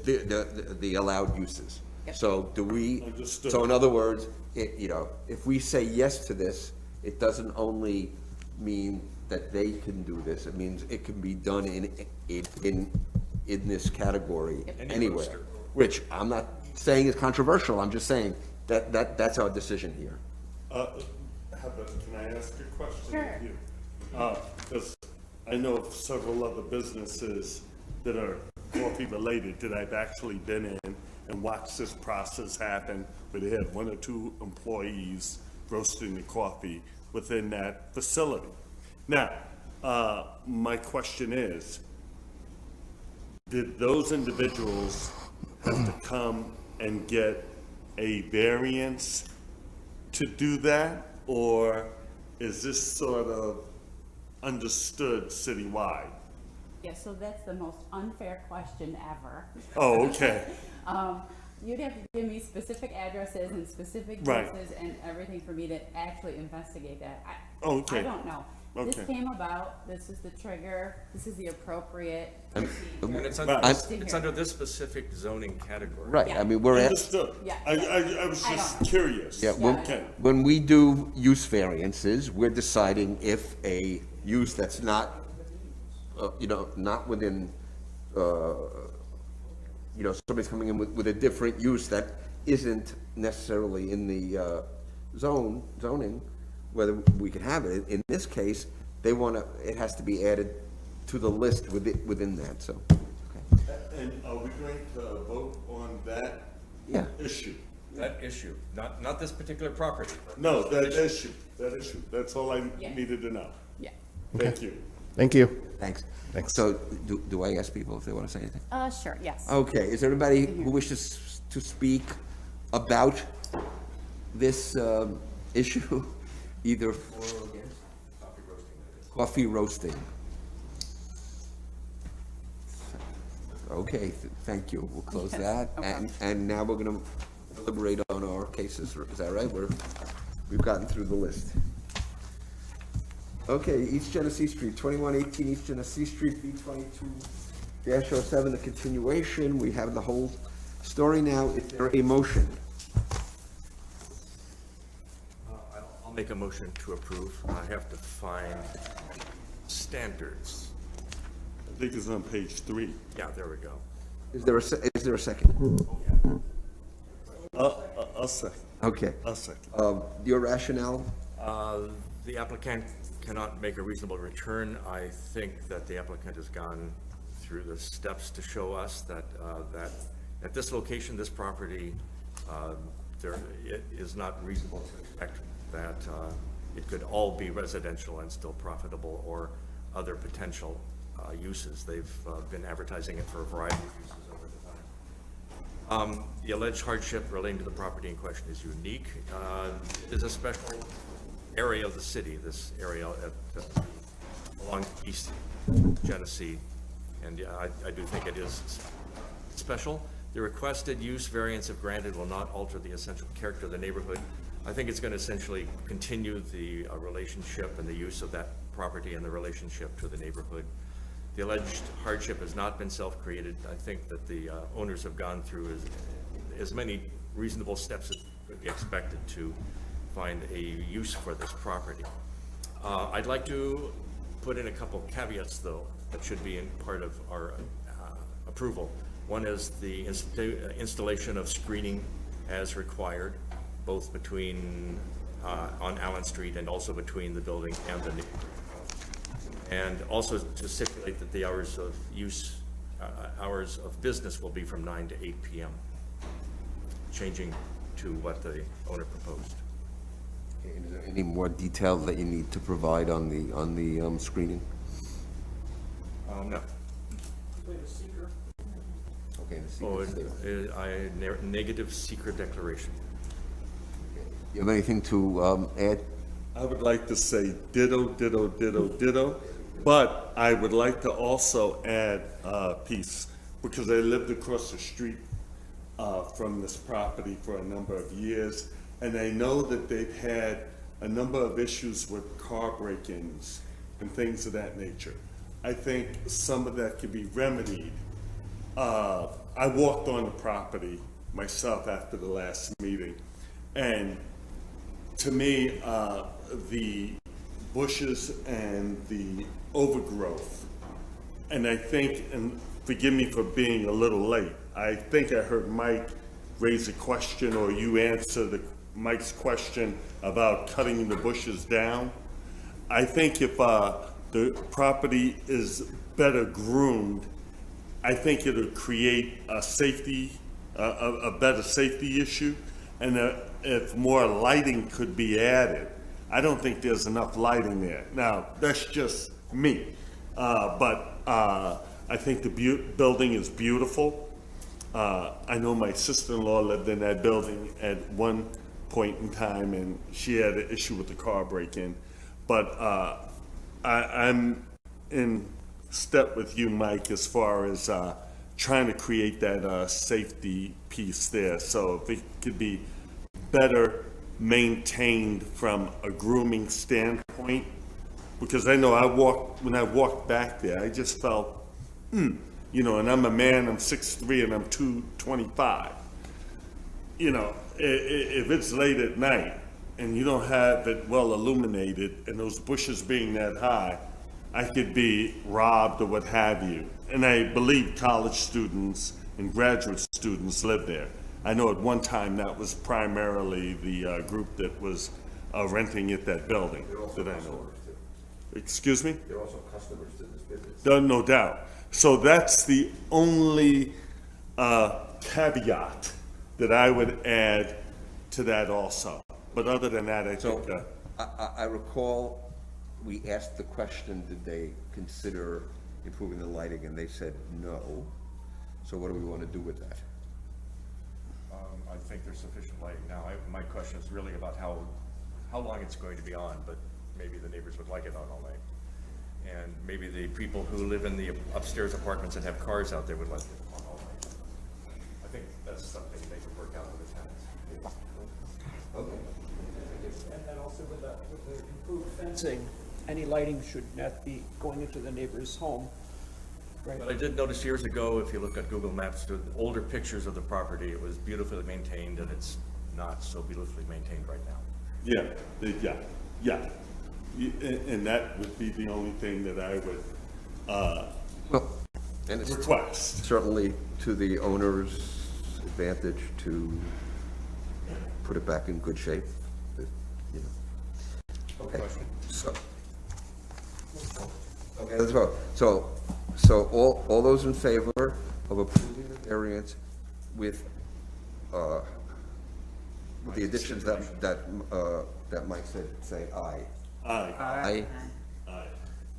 the allowed uses. So do we, Understood. so in other words, if we say yes to this, it doesn't only mean that they can do this, it means it can be done in this category anywhere. Which I'm not saying is controversial, I'm just saying that's our decision here. Heather, can I ask a question Sure. of you? Because I know of several other businesses that are coffee related that I've actually been in and watched this process happen, where they had 1 or 2 employees roasting the coffee within that facility. Now, my question is, did those individuals have to come and get a variance to do that? Or is this sort of understood citywide? Yeah, so that's the most unfair question ever. Oh, okay. You'd have to give me specific addresses and specific Right. uses and everything for me to actually investigate that. Okay. I don't know. This Okay. came about, this is the trigger, this is the appropriate And procedure. it's Right. it's under this specific zoning category. Right, I mean, we're at, Understood. Yeah. I was I just don't- curious. yeah, Okay. when we do use variances, we're deciding if a use that's not, not within, somebody's coming in with a different use that isn't necessarily in the zoning, whether we can have it. In this case, it has to be added to the list within that, so. And are we going to vote on that Yeah. issue? That issue, not this particular property. No, that issue. That's all I needed to know. Yeah. Thank you. Thank you. Thanks. Thanks. So, do I ask people if they want to say anything? Sure, yes. Okay, is there anybody who wishes to speak about this issue, either for or against? Coffee roasting. Okay, thank you. We'll close Yes, that. okay. And now we're gonna deliberate on our cases. Is that right? We've gotten through the list. Okay, East Genesee Street, 2118 East Genesee Street, B22-07, the continuation. We have the whole story now. Is there a motion? I'll make a motion to approve. I have to find standards. I think it's on page 3. Yeah, there we go. Is there a second? I'll second. Okay. I'll second. Your rationale? The applicant cannot make a reasonable return. I think that the applicant has gone through the steps to show us that at this location, this property, it is not reasonable to expect that it could all be residential and still profitable or other potential uses. They've been advertising it for a variety of uses over the time. The alleged hardship relating to the property in question is unique. It is a special area of the city, this area along East Genesee, and I do think it is special. The requested use variance, if granted, will not alter the essential character of the neighborhood. I think it's going to essentially continue the relationship and the use of that property and the relationship to the neighborhood. The alleged hardship has not been self-created. I think that the owners have gone through as many reasonable steps as could be expected to find a use for this property. I'd like to put in a couple caveats, though, that should be in part of our approval. One is the installation of screening as required, both between, on Allen Street and also between the building and the neighborhood. And also to stipulate that the hours of use, hours of business will be from 9 to 8 p.m., changing to what the owner proposed. Is there any more detail that you need to provide on the screening? No. Okay, the Oh, secret's there. negative secret declaration. You have anything to add? I would like to say ditto, ditto, ditto, ditto, but I would like to also add a piece, because I lived across the street from this property for a number of years, and I know that they've had a number of issues with car break-ins and things of that nature. I think some of that could be remedied. I walked on the property myself after the last meeting, and to me, the bushes and the overgrowth, and I think, and forgive me for being a little late, I think I heard Mike raise a question, or you answer Mike's question about cutting the bushes down. I think if the property is better groomed, I think it'll create a safety, a better safety issue, and if more lighting could be added. I don't think there's enough lighting there. Now, that's just me, but I think the building is beautiful. I know my sister-in-law lived in that building at one point in time, and she had an issue with the car break-in. But I'm in step with you, Mike, as far as trying to create that safety piece there. So if it could be better maintained from a grooming standpoint, Because I know when I walked back there, I just felt, you know, and I'm a man, I'm 6'3" and I'm 225. You know, if it's late at night and you don't have it well illuminated and those bushes being that high, I could be robbed or what have you. And I believe college students and graduate students live there. I know at one time that was primarily the group that was renting that building that I know of. Excuse me? They're also customers to this business. No doubt. So that's the only caveat that I would add to that also. But other than that, I think... I recall we asked the question, did they consider improving the lighting, and they said no. So what do we want to do with that? I think there's sufficient lighting now. My question is really about how long it's going to be on, but maybe the neighbors would like it on all night. And maybe the people who live in the upstairs apartments and have cars out there would like it on all night. I think that's something they could work out with the tenants. Okay. And then also with the improved fencing, any lighting should not be going into the neighbor's home. Right. But I did notice years ago, if you look at Google Maps, the older pictures of the property, it was beautifully maintained, and it's not so beautifully maintained right now. Yeah. And that would be the only thing that I would and it's request. Certainly to the owner's advantage to put it back in good shape. You know. Okay. Okay, let's vote. So all those in favor of approving the variance with the additions that Mike said, say aye. Aye. Aye.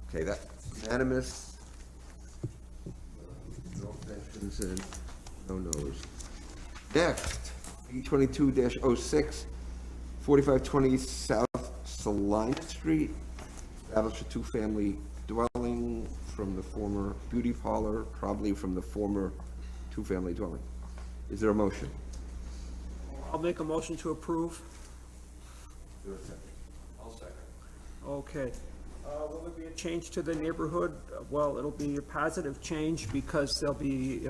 Okay, that's unanimous. No abstentions and no no's. Next, B22-06, 4520 South Salina Street, established a two-family dwelling from the former beauty parlor, probably from the former two-family dwelling. Is there a motion? I'll make a motion to approve. I'll second. Okay. Will there be a change to the neighborhood? Well, it'll be a positive change because they'll be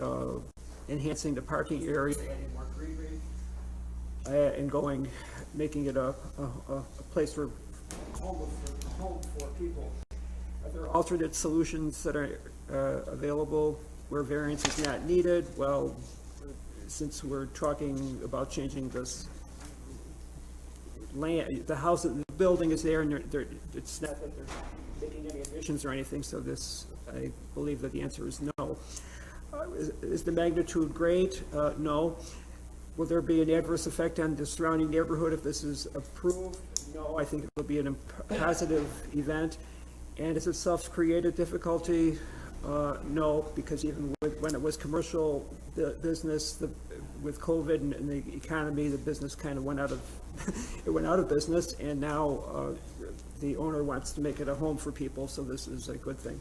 enhancing the parking area, adding more greenery, and making it a place for home for people. Are there alternate solutions that are available where variance is not needed? Well, since we're talking about changing this land, the building is there, and it's not that they're making any additions or anything, so I believe that the answer is no. Is the magnitude great? No. Will there be an adverse effect on the surrounding neighborhood if this is approved? No, I think it'll be a positive event. And is it self-created difficulty? No, because even when it was commercial business, with COVID and the economy, the business kind of went out of business, and now the owner wants to make it a home for people, so this is a good thing.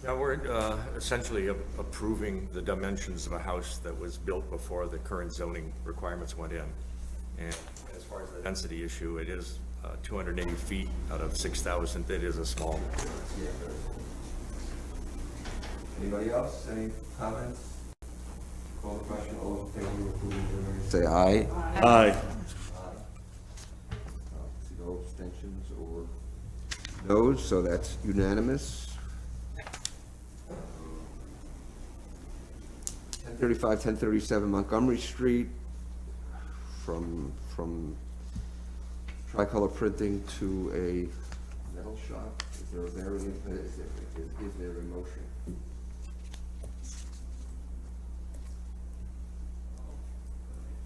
Now, we're essentially approving the dimensions of a house that was built before the current zoning requirements went in. And as far as the density issue, it is 280 feet out of 6,000. It is a small. Anybody else? Any comments? Call the question. All in favor of approving the variance, say aye. Aye. No abstentions or no's, so that's unanimous. 1035, 1037 Montgomery Street, from tricolor printing to a metal shop. Is there a variant? Is there a motion?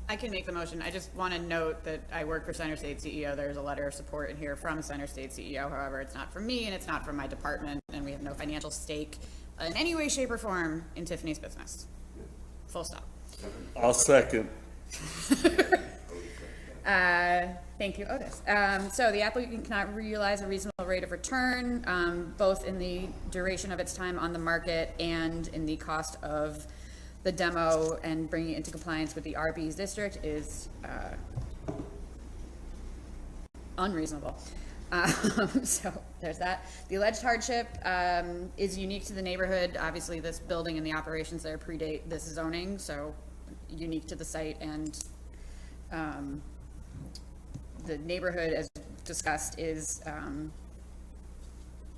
I can make the motion. I just want to note that I work for Center State CEO. There's a letter of support in here from Center State CEO. However, it's not from me and it's not from my department, and we have no financial stake in any way, shape, or form in Tiffany's business. Full stop. I'll second. Thank you, Otis. So the applicant cannot realize a reasonable rate of return, both in the duration of its time on the market and in the cost of the demo, and bringing it into compliance with the RB's district is unreasonable. So there's that. The alleged hardship is unique to the neighborhood. Obviously, this building and the operations there predate this zoning, so unique to the site, and the neighborhood, as discussed, is an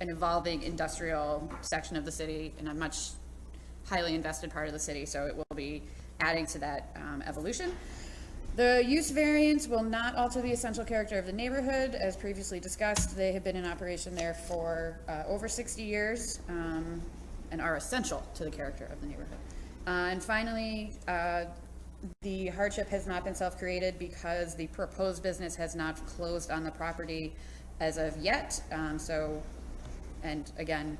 evolving industrial section of the city in a much highly invested part of the city, so it will be adding to that evolution. The use variance will not alter the essential character of the neighborhood. As previously discussed, they have been in operation there for over 60 years and are essential to the character of the neighborhood. And finally, the hardship has not been self-created because the proposed business has not closed on the property as of yet. And again,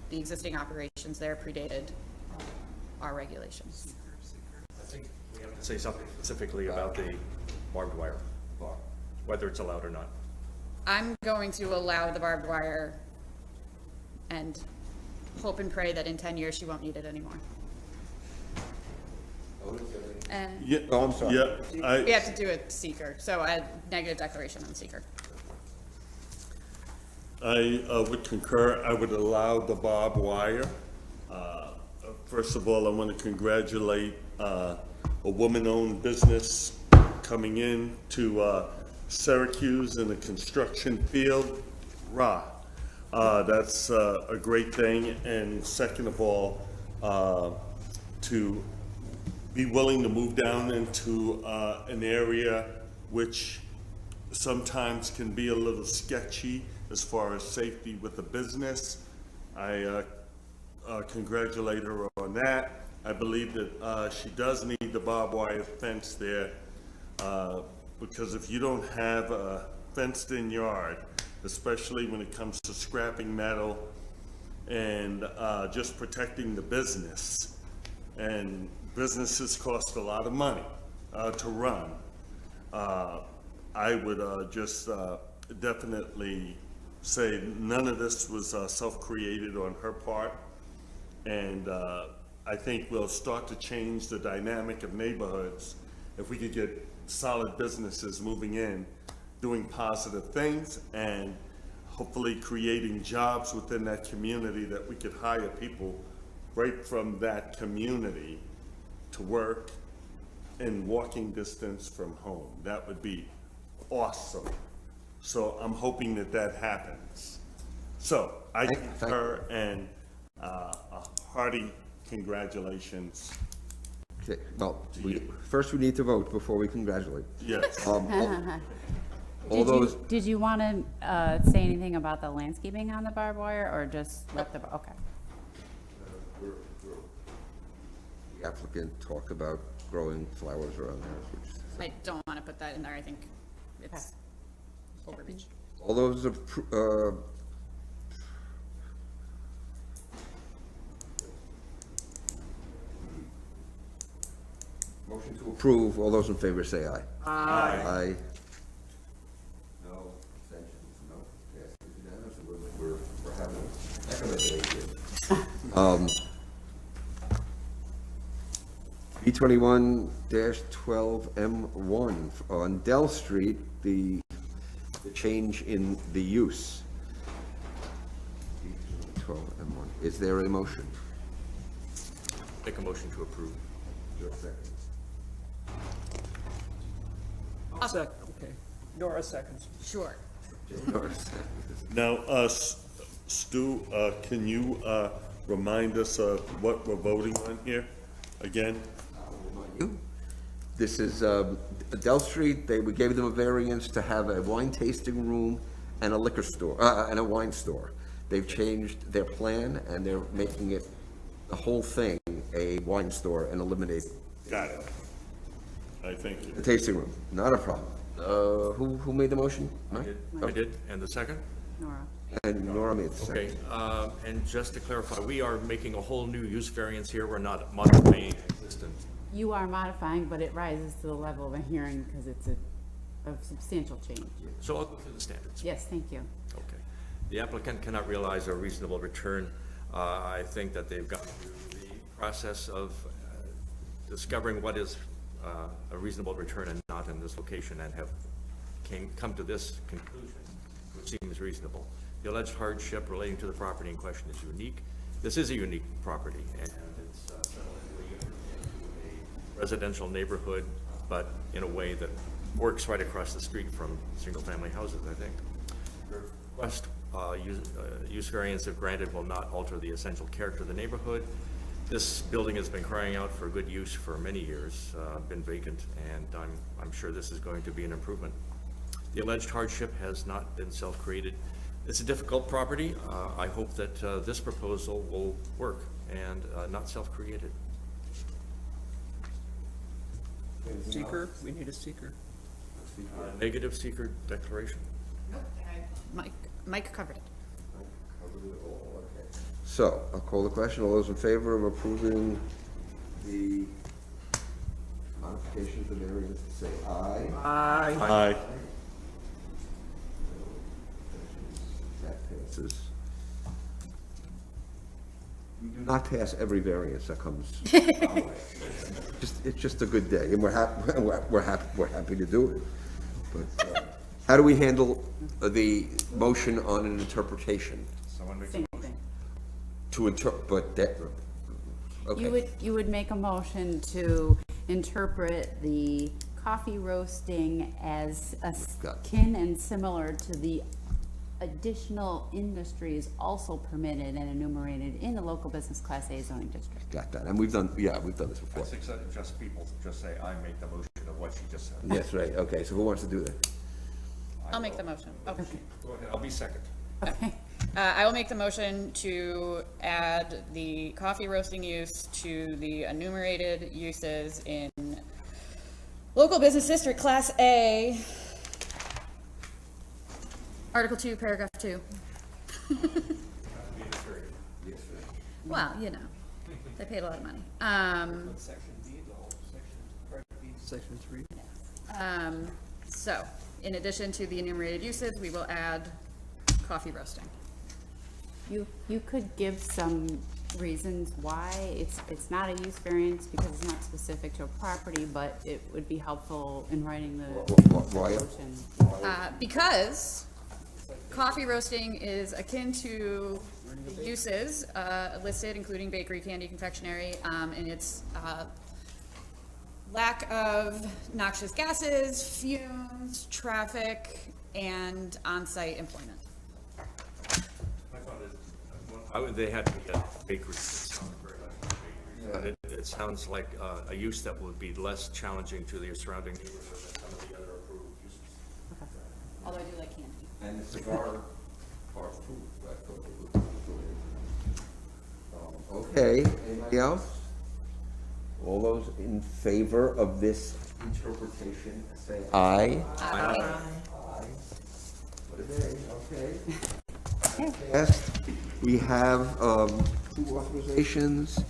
the existing operations there predated our regulations. I think we have to say something specifically about the barbed wire bar, whether it's allowed or not. I'm going to allow the barbed wire and hope and pray that in 10 years she won't need it anymore. And Yeah, Oh, I'm sorry. yeah, we have to do a seeker, so a negative declaration on seeker. I would concur. I would allow the barbed wire. First of all, I want to congratulate a woman-owned business coming in to Syracuse in the construction field. That's a great thing. And second of all, to be willing to move down into an area which sometimes can be a little sketchy as far as safety with the business. I congratulate her on that. I believe that she does need the barbed wire fence there because if you don't have a fenced-in yard, especially when it comes to scrapping metal and just protecting the business, and businesses cost a lot of money to run, I would just definitely say none of this was self-created on her part. And I think we'll start to change the dynamic of neighborhoods if we could get solid businesses moving in, doing positive things, and hopefully creating jobs within that community that we could hire people right from that community to work in walking distance from home. That would be awesome. So I'm hoping that that happens. So I concur, and a hearty congratulations. Okay, well, first we need to vote before we congratulate. Yes. All those, Did you want to say anything about the landscaping on the barbed wire, or just let the, okay. the applicant talked about growing flowers around there, which, I don't want to put that in there. I think it's overreach. all those, motion to approve, all those in favor say aye. Aye. Aye. No, abstentions, no, yes, it's unanimous. We're having a heck of a day here. B21-12M1 on Dell Street, the change in the use. B12M1, is there a motion? Make a motion to approve. Is there a second? Okay. Nora seconds. Sure. Now, Stu, can you remind us of what we're voting on here again? This is Dell Street. We gave them a variance to have a wine tasting room and a liquor store, and a wine store. They've changed their plan, and they're making it, the whole thing, a wine store and eliminate Got it. I thank you. the tasting room. Not a problem. Who made the motion? Mike? I did, and the second? Nora. And Nora made the second. Okay, and just to clarify, we are making a whole new use variance here, we're not modifying existing. You are modifying, but it rises to the level of a hearing because it's a substantial change. So I'll go through the standards. Yes, thank you. Okay. The applicant cannot realize a reasonable return. I think that they've gone through the process of discovering what is a reasonable return and not in this location, and have come to this conclusion. which seems reasonable. The alleged hardship relating to the property in question is unique. This is a unique property, and it's settled into a residential neighborhood, but in a way that works right across the street from single-family houses, I think. The request use variance, if granted, will not alter the essential character of the neighborhood. This building has been crying out for good use for many years, been vacant, and I'm sure this is going to be an improvement. The alleged hardship has not been self-created. It's a difficult property. I hope that this proposal will work and not self-created. Seeker, we need a seeker. Negative seeker declaration. Mike covered it. So, I'll call the question. All those in favor of approving the modifications of variance, say aye. Aye. Aye. That passes. We do not pass every variance that comes our way. It's just a good day, and we're happy to do it. But how do we handle the motion on an interpretation? Someone makes Same thing. To interpret that, okay. You would make a motion to interpret the coffee roasting as akin and similar to the additional industries also permitted and enumerated in the local business class A zoning district. Got that, and we've done this before. I think just people just say, I make the motion of what she just said. Yes, right, okay, so who wants to do that? I'll make the motion. Oh. Go ahead, I'll be second. Okay. I will make the motion to add the coffee roasting use to the enumerated uses in local business district class A, Article 2, paragraph 2. Well, you know, they paid a lot of money. Section 3. So, in addition to the enumerated uses, we will add coffee roasting. You could give some reasons why it's not a use variance because it's not specific to a property, but it would be helpful in writing the motion. Because coffee roasting is akin to uses listed, including bakery, candy, confectionery, and its lack of noxious gases, fumes, traffic, and on-site employment. They had to be a bakery. It sounded very like a bakery. It sounds like a use that would be less challenging to the surrounding neighborhood than some of the other approved uses. Although I do like candy. And the cigar are food. Okay, anybody else? All those in favor of this interpretation, say aye. Aye. Aye. What a day, okay. Yes, we have 2 authorizations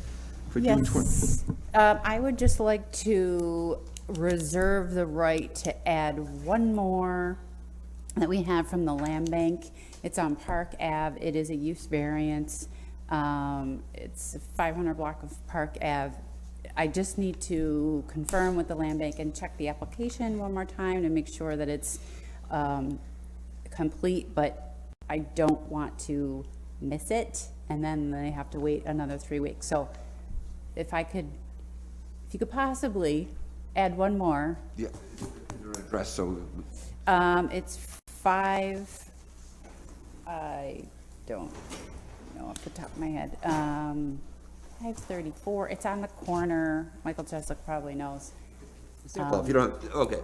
for June 20th. Yes. I would just like to reserve the right to add one more that we have from the land bank. It's on Park Ave. It is a use variance. It's a 500 block of Park Ave. I just need to confirm with the land bank and check the application one more time to make sure that it's complete, but I don't want to miss it, and then they have to wait another 3 weeks. So if you could possibly add one more. Yeah, your address, so. It's 5, I don't know off the top of my head. 534, it's on the corner. Michael Jessup probably knows. Well, if you don't, okay.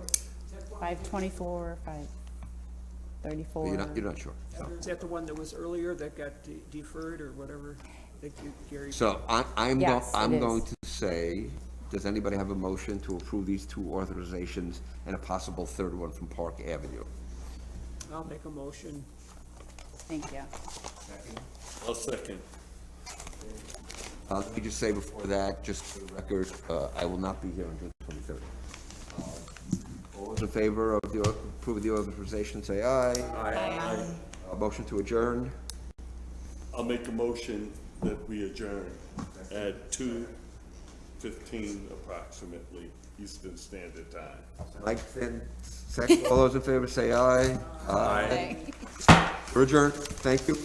524, 534. You're not sure. Is that the one that was earlier that got deferred or whatever? That Gary. So I'm Yes, going to say, does anybody have a motion to approve these 2 authorizations and a possible third one from Park Avenue? I'll make a motion. Thank you. I'll second. Let me just say before that, just for the record, I will not be here on June 23rd. All those in favor of approving the authorization, say aye. Aye. Motion to adjourn. I'll make a motion that we adjourn at 2:15 approximately Eastern Standard Time. Mike, then, second, all those in favor, say aye. Aye. We're adjourned. Thank you.